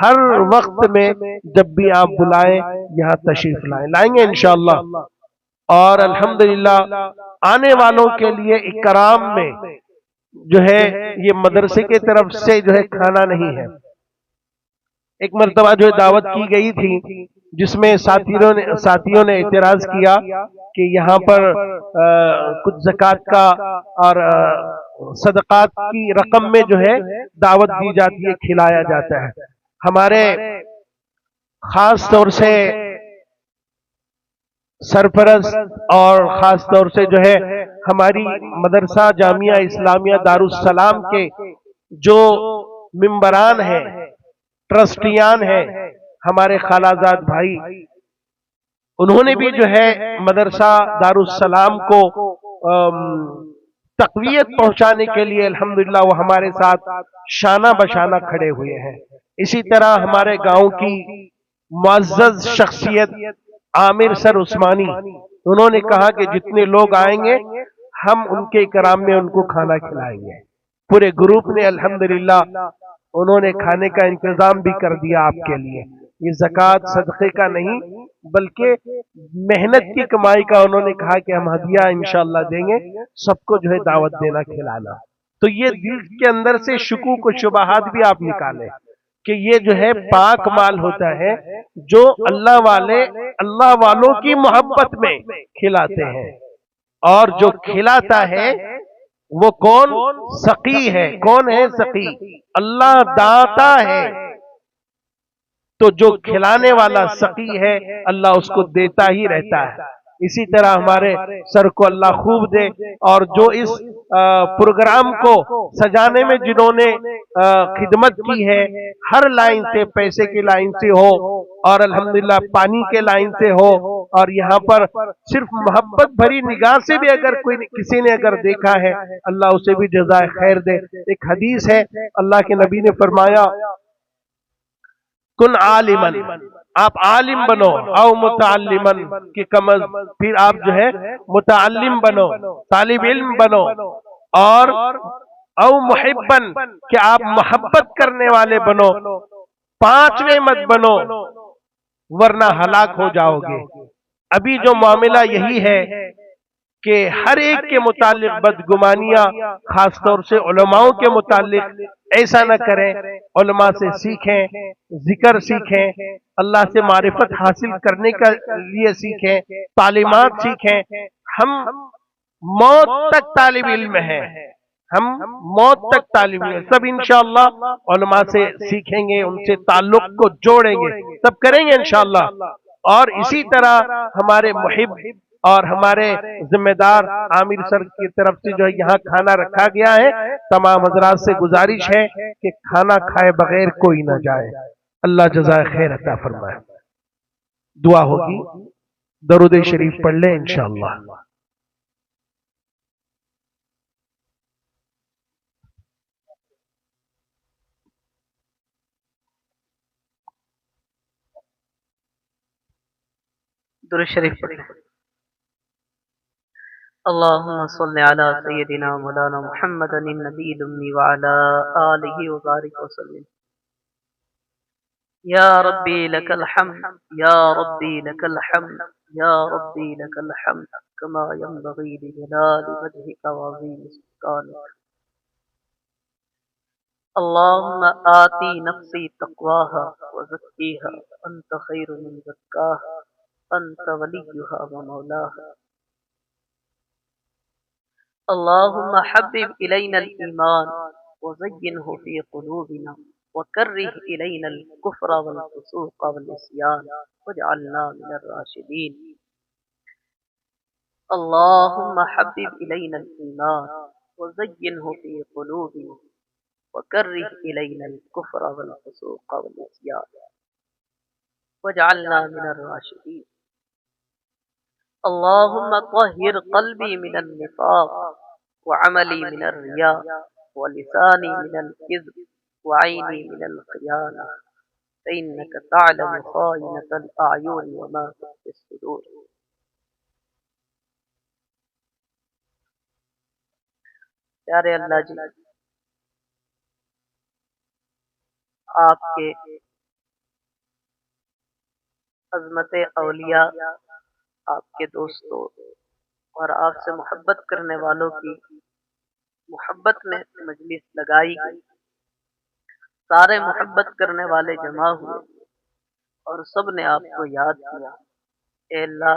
ہر وقت میں جب بھی آپ بلائیں یہاں تشریف لائیں گے انشاءاللہ. اور الحمدللہ آنے والوں کے لیے اکرام میں جو ہے یہ مدرسے کی طرف سے جو ہے کھانا نہیں ہے. ایک مرتبہ جو دعوت کی گئی تھی جس میں ساتھیوں نے اعتراض کیا کہ یہاں پر کچھ زکوٰۃ کا اور صدقات کی رقم میں جو ہے دعوت دی جاتی ہے، کھلایا جاتا ہے. ہمارے خاص طور سے سرپرست اور خاص طور سے جو ہے ہماری مدرسہ جامعہ اسلامیہ دارالسلام کے جو ممبران ہیں، ٹرسٹیان ہیں، ہمارے خالازاد بھائی، انہوں نے بھی جو ہے مدرسہ دارالسلام کو تقویت پہنچانے کے لیے الحمدللہ وہ ہمارے ساتھ شانہ بشانہ کھڑے ہوئے ہیں. اسی طرح ہمارے گاؤں کی معزز شخصیت عامر سر عثمانی، انہوں نے کہا کہ جتنے لوگ آئیں گے ہم ان کے اکرام میں ان کو کھانا کھلائیں گے. پورے گروپ نے الحمدللہ انہوں نے کھانے کا انتظام بھی کر دیا آپ کے لیے. یہ زکوٰۃ صدقے کا نہیں بلکہ محنت کی کمائی کا انہوں نے کہا کہ ہم ہدیہ انشاءاللہ دیں گے، سب کو جو ہے دعوت دینا کھلانا. تو یہ دل کے اندر سے شکوک و شبہات بھی آپ نکالیں کہ یہ جو ہے پاک مال ہوتا ہے جو اللہ والوں کی محبت میں کھلاتے ہیں. اور جو کھلاتا ہے وہ کون؟ سقی ہے. کون ہے سقی؟ اللہ داتا ہے. تو جو کھلانے والا سقی ہے اللہ اس کو دیتا ہی رہتا ہے. اسی طرح ہمارے سر کو اللہ خوب دے، اور جو اس پروگرام کو سجانے میں جنہوں نے خدمت کی ہے، ہر لائن سے، پیسے کی لائن سے ہو اور الحمدللہ پانی کے لائن سے ہو، اور یہاں پر صرف محبت بھری نگاہ سے بھی اگر کوئی کسی نے اگر دیکھا ہے اللہ اسے بھی جزائے خیر دے. ایک حدیث ہے اللہ کے نبی نے فرمایا کن عالمن، آپ عالم بنو، او متعلمن کی کمز، پھر آپ جو ہے متعلم بنو، طالب علم بنو، اور او محبن کہ آپ محبت کرنے والے بنو. پانچویں مت بنو ورنہ ہلاک ہو جاؤ گے. ابھی جو معاملہ یہی ہے کہ ہر ایک کے متعلق بدگمانیاں، خاص طور سے علماء کے متعلق ایسا نہ کریں. علماء سے سیکھیں، ذکر سیکھیں، اللہ سے معرفت حاصل کرنے کے لیے سیکھیں، تعلیمات سیکھیں. ہم موت تک طالب علم ہیں، ہم موت تک طالب علم، سب انشاءاللہ علماء سے سیکھیں گے، ان سے تعلق کو جوڑیں گے، سب کریں گے انشاءاللہ. اور اسی طرح ہمارے محب اور ہمارے ذمہ دار عامر سر کی طرف سے جو یہاں کھانا رکھا گیا ہے، تمام حضرات سے گزارش ہے کہ کھانا کھائے بغیر کوئی نہ جائے. اللہ جزائے خیر عطا فرمائے. دعا ہوگی، درود شریف پڑھ لیں انشاءاللہ. درود شریف پڑھ لیں. اللهم صل على سيدنا مولانا محمد النبي الأمي وعلى آله وبارك وسلم. يا ربي لك الحمد، يا ربي لك الحمد، يا ربي لك الحمد كما ينبغي لجلال وجهك وعظيم سلطانك. اللهم آتي نفسي تقواها وزكيها أنت خير من زكاها أنت وليها ومولاها. اللهم حبب إلينا الإيمان وزينه في قلوبنا وكره إلينا الكفر والفسوق والعصيان واجعلنا من الراشدين. اللهم حبب إلينا الإيمان وزينه في قلوبنا وكره إلينا الكفر والفسوق والعصيان واجعلنا من الراشدين. اللهم طهر قلبي من النفاق وعملي من الرياء ولساني من الكذب وعيني من الخيانة فإنك تعلم خائنة الأعين وما تخفي الصدور. پیارے اللہ جی، آپ کے عظمت اولیاء، آپ کے دوستوں اور آپ سے محبت کرنے والوں کی محبت میں مجلس لگائی گئی، سارے محبت کرنے والے جمع ہوئے اور سب نے آپ کو یاد کیا۔ اے اللہ،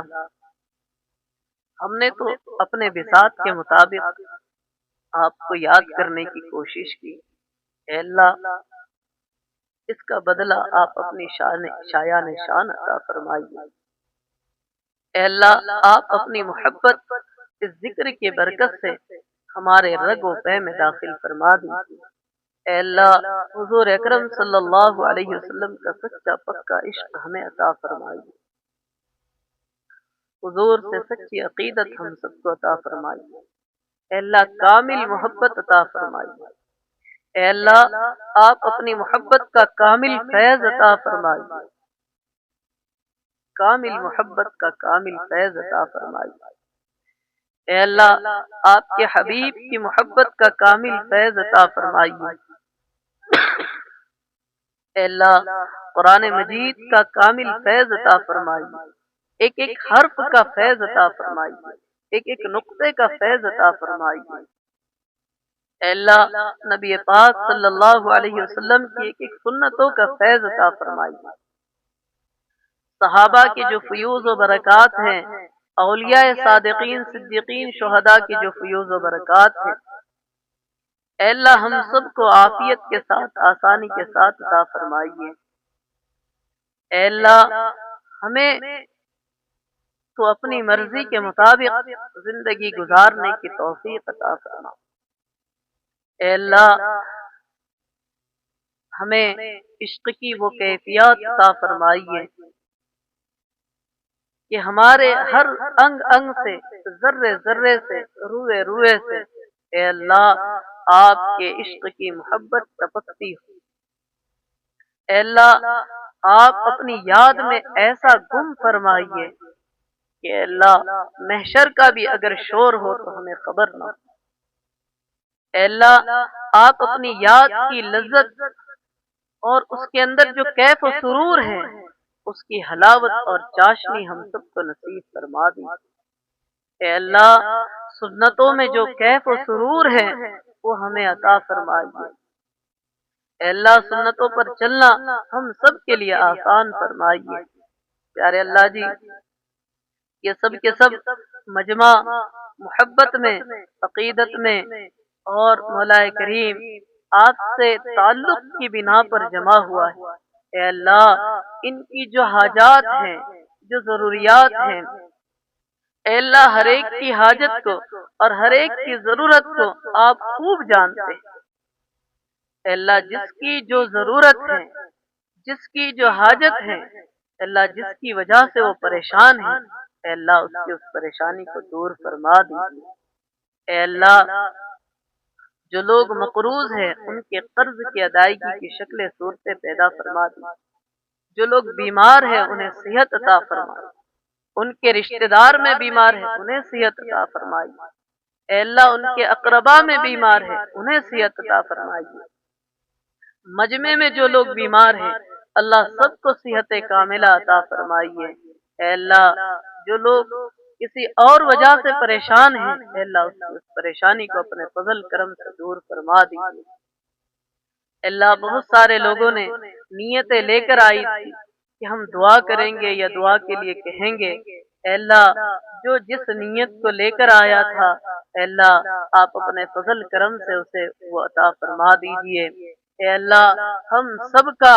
ہم نے تو اپنے بساط کے مطابق آپ کو یاد کرنے کی کوشش کی، اے اللہ اس کا بدلہ آپ اپنی شایان شان عطا فرمائیے۔ اے اللہ، آپ اپنی محبت اس ذکر کی برکت سے ہمارے رگ و پے میں داخل فرما دیجیے۔ اے اللہ، حضور اکرم صلی اللہ علیہ وسلم کا سچا پکا عشق ہمیں عطا فرمائیے، حضور سے سچی عقیدت ہم سب کو عطا فرمائیے۔ اے اللہ، کامل محبت عطا فرمائیے۔ اے اللہ، آپ اپنی محبت کا کامل فیض عطا فرمائیے، کامل محبت کا کامل فیض عطا فرمائیے۔ اے اللہ، آپ کے حبیب کی محبت کا کامل فیض عطا فرمائیے۔ اے اللہ، قرآن مجید کا کامل فیض عطا فرمائیے، ایک ایک حرف کا فیض عطا فرمائیے، ایک ایک نقطے کا فیض عطا فرمائیے۔ اے اللہ، نبی پاک صلی اللہ علیہ وسلم کی ایک ایک سنتوں کا فیض عطا فرمائیے، صحابہ کی جو فیوز و برکات ہیں، اولیاء صادقین صدیقین شہداء کی جو فیوز و برکات ہیں، اے اللہ ہم سب کو عافیت کے ساتھ آسانی کے ساتھ عطا فرمائیے۔ اے اللہ، ہمیں تو اپنی مرضی کے مطابق زندگی گزارنے کی توفیق عطا فرما۔ اے اللہ، ہمیں عشق کی وہ کیفیات عطا فرمائیے کہ ہمارے ہر انگ انگ سے، ذرے ذرے سے، روئے روئے سے اے اللہ آپ کے عشق کی محبت ٹپکتی ہو۔ اے اللہ، آپ اپنی یاد میں ایسا گم فرمائیے کہ اے اللہ محشر کا بھی اگر شور ہو تو ہمیں خبر نہ ہو۔ اے اللہ، آپ اپنی یاد کی لذت اور اس کے اندر جو کیف و سرور ہے اس کی حلاوت اور چاشنی ہم سب کو نصیب فرما دیجیے۔ اے اللہ، سنتوں میں جو کیف و سرور ہے وہ ہمیں عطا فرمائیے۔ اے اللہ، سنتوں پر چلنا ہم سب کے لیے آسان فرمائیے۔ پیارے اللہ جی، یہ سب کے سب مجمع محبت میں، عقیدت میں اور مولا کریم آپ سے تعلق کی بنا پر جمع ہوا ہے۔ اے اللہ، ان کی جو حاجات ہیں، جو ضروریات ہیں، اے اللہ ہر ایک کی حاجت کو اور ہر ایک کی ضرورت کو آپ خوب جانتے ہیں۔ اے اللہ، جس کی جو ضرورت ہے، جس کی جو حاجت ہے، اے اللہ جس کی وجہ سے وہ پریشان ہے، اے اللہ اس کی اس پریشانی کو دور فرما دیجیے۔ اے اللہ، جو لوگ مقروض ہیں ان کے قرض کی ادائیگی کی شکلیں صورتیں پیدا فرما دیجیے۔ جو لوگ بیمار ہیں انہیں صحت عطا فرمائیے، ان کے رشتہ دار میں بیمار ہیں انہیں صحت عطا فرمائیے۔ اے اللہ، ان کے اقربا میں بیمار ہیں انہیں صحت عطا فرمائیے۔ مجمع میں جو لوگ بیمار ہیں اللہ سب کو صحت کاملہ عطا فرمائیے۔ اے اللہ، جو لوگ کسی اور وجہ سے پریشان ہیں اے اللہ اس پریشانی کو اپنے فضل کرم سے دور فرما دیجیے۔ اے اللہ، بہت سارے لوگوں نے نیتیں لے کر آئی تھی کہ ہم دعا کریں گے یا دعا کے لیے کہیں گے، اے اللہ جو جس نیت کو لے کر آیا تھا اے اللہ آپ اپنے فضل کرم سے اسے وہ عطا فرما دیجیے۔ اے اللہ، ہم سب کا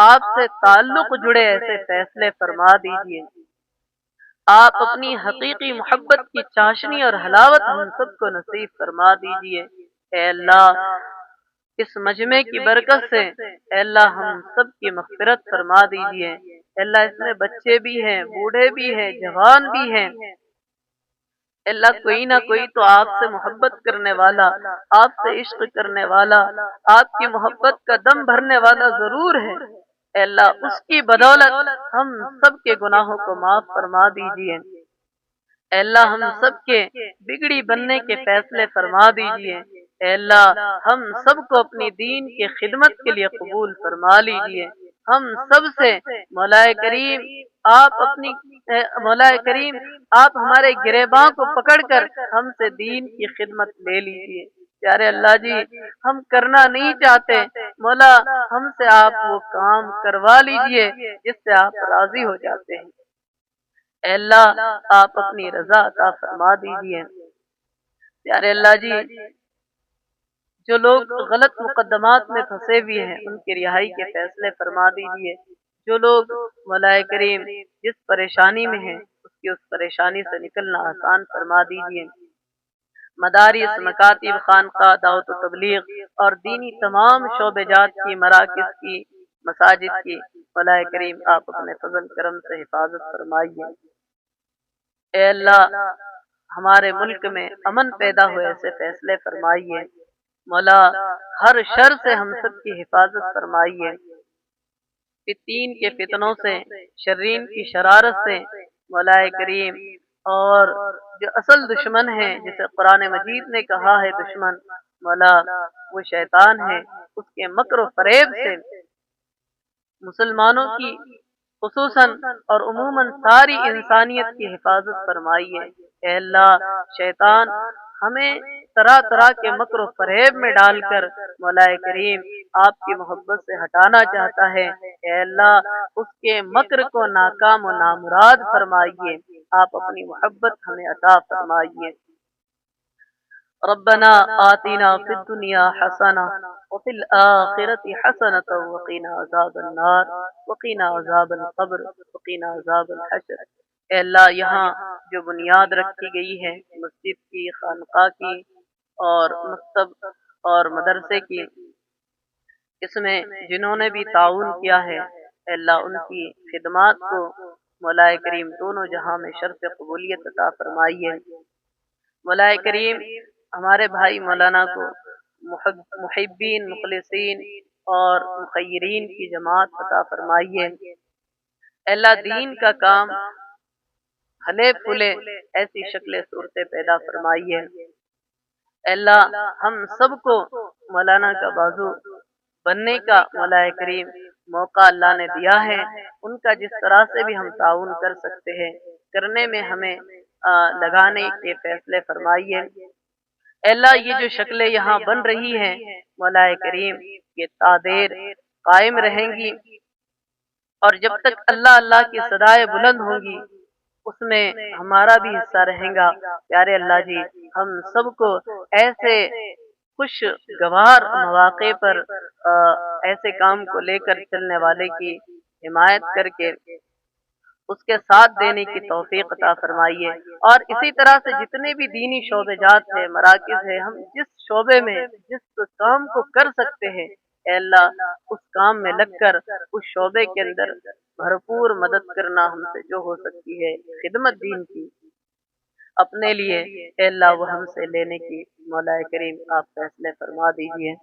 آپ سے تعلق جڑے ایسے فیصلے فرما دیجیے۔ آپ اپنی حقیقی محبت کی چاشنی اور حلاوت ہم سب کو نصیب فرما دیجیے۔ اے اللہ، اس مجمع کی برکت سے اے اللہ ہم سب کی مغفرت فرما دیجیے۔ اے اللہ، اس میں بچے بھی ہیں، بوڑھے بھی ہیں، جوان بھی ہیں، اے اللہ کوئی نہ کوئی تو آپ سے محبت کرنے والا، آپ سے عشق کرنے والا، آپ کی محبت کا دم بھرنے والا ضرور ہے۔ اے اللہ، اس کی بدولت ہم سب کے گناہوں کو معاف فرما دیجیے۔ اے اللہ، ہم سب کے بگڑی بننے کے فیصلے فرما دیجیے۔ اے اللہ، ہم سب کو اپنی دین کی خدمت کے لیے قبول فرما لیجیے۔ ہم سب سے مولا کریم آپ اپنی مولا کریم آپ ہمارے گریباں کو پکڑ کر ہم سے دین کی خدمت لے لیجیے۔ پیارے اللہ جی، ہم کرنا نہیں چاہتے، مولا ہم سے آپ وہ کام کروا لیجیے جس سے آپ راضی ہو جاتے ہیں۔ اے اللہ آپ اپنی رضا عطا فرما دیجیے۔ پیارے اللہ جی، جو لوگ غلط مقدمات میں پھنسے ہوئے ہیں ان کی رہائی کے فیصلے فرما دیجیے۔ جو لوگ مولا کریم جس پریشانی میں ہیں اس پریشانی سے نکلنا آسان فرما دیجیے۔ مدارس، مکاتب، خانقاہ، دعوت و تبلیغ اور دینی تمام شعبے جات کی، مراکز کی، مساجد کی مولا کریم آپ اپنے فضل کرم سے حفاظت فرمائیے۔ اے اللہ ہمارے ملک میں امن پیدا ہوئے ایسے فیصلے فرمائیے۔ مولا ہر شر سے ہم سب کی حفاظت فرمائیے۔ فتین کے فتنوں سے، شرین کی شرارت سے مولا کریم، اور جو اصل دشمن ہے جسے قرآن مجید نے کہا ہے دشمن، مولا وہ شیطان ہے، اس کے مکر و فریب سے مسلمانوں کی خصوصاً اور عموماً ساری انسانیت کی حفاظت فرمائیے۔ اے اللہ شیطان ہمیں طرح طرح کے مکر و فریب میں ڈال کر مولا کریم آپ کی محبت سے ہٹانا چاہتا ہے۔ اے اللہ اس کے مکر کو ناکام و نامراد فرمائیے، آپ اپنی محبت ہمیں عطا فرمائیے۔ ربنا آتنا فی الدنیا حسنہ وفی الآخرة حسنة وقنا عذاب النار وقنا عذاب القبر وقنا عذاب الحشر۔ اے اللہ یہاں جو بنیاد رکھی گئی ہے مسجد کی، خانقاہ کی اور مکتب اور مدرسے کی، اس میں جنہوں نے بھی تعاون کیا ہے اے اللہ ان کی خدمات کو مولا کریم دونوں جہاں میں شرف قبولیت عطا فرمائیے۔ مولا کریم ہمارے بھائی مولانا کو محبین، مخلصین اور مخیرین کی جماعت عطا فرمائیے۔ اے اللہ دین کا کام پھلے پھولے ایسی شکل صورتیں پیدا فرمائیے۔ اے اللہ ہم سب کو مولانا کا بازو بننے کا مولا کریم موقع اللہ نے دیا ہے، ان کا جس طرح سے بھی ہم تعاون کر سکتے ہیں کرنے میں ہمیں لگانے کے فیصلے فرمائیے۔ اے اللہ یہ جو شکلیں یہاں بن رہی ہیں مولا کریم یہ تا دیر قائم رہیں گی، اور جب تک اللہ اللہ کی صدائیں بلند ہوں گی اس میں ہمارا بھی حصہ رہے گا۔ پیارے اللہ جی ہم سب کو ایسے خوش گوار مواقع پر ایسے کام کو لے کر چلنے والے کی حمایت کر کے اس کے ساتھ دینے کی توفیق عطا فرمائیے۔ اور اسی طرح سے جتنے بھی دینی شعبے جات ہیں، مراکز ہیں، ہم جس شعبے میں جس کام کو کر سکتے ہیں اے اللہ اس کام میں لگ کر اس شعبے کے اندر بھرپور مدد کرنا ہم سے جو ہو سکتی ہے خدمت دین کی اپنے لیے اے اللہ وہ ہم سے لینے کی مولا کریم آپ فیصلے فرما دیجیے۔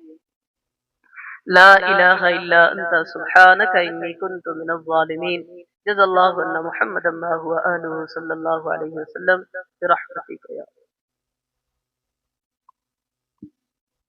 لا الہ الا انت سبحانک انی کنت من الظالمین۔ جزا اللہ عنا محمدا ما هو آلہ صلی اللہ علیہ وسلم برحمتک یا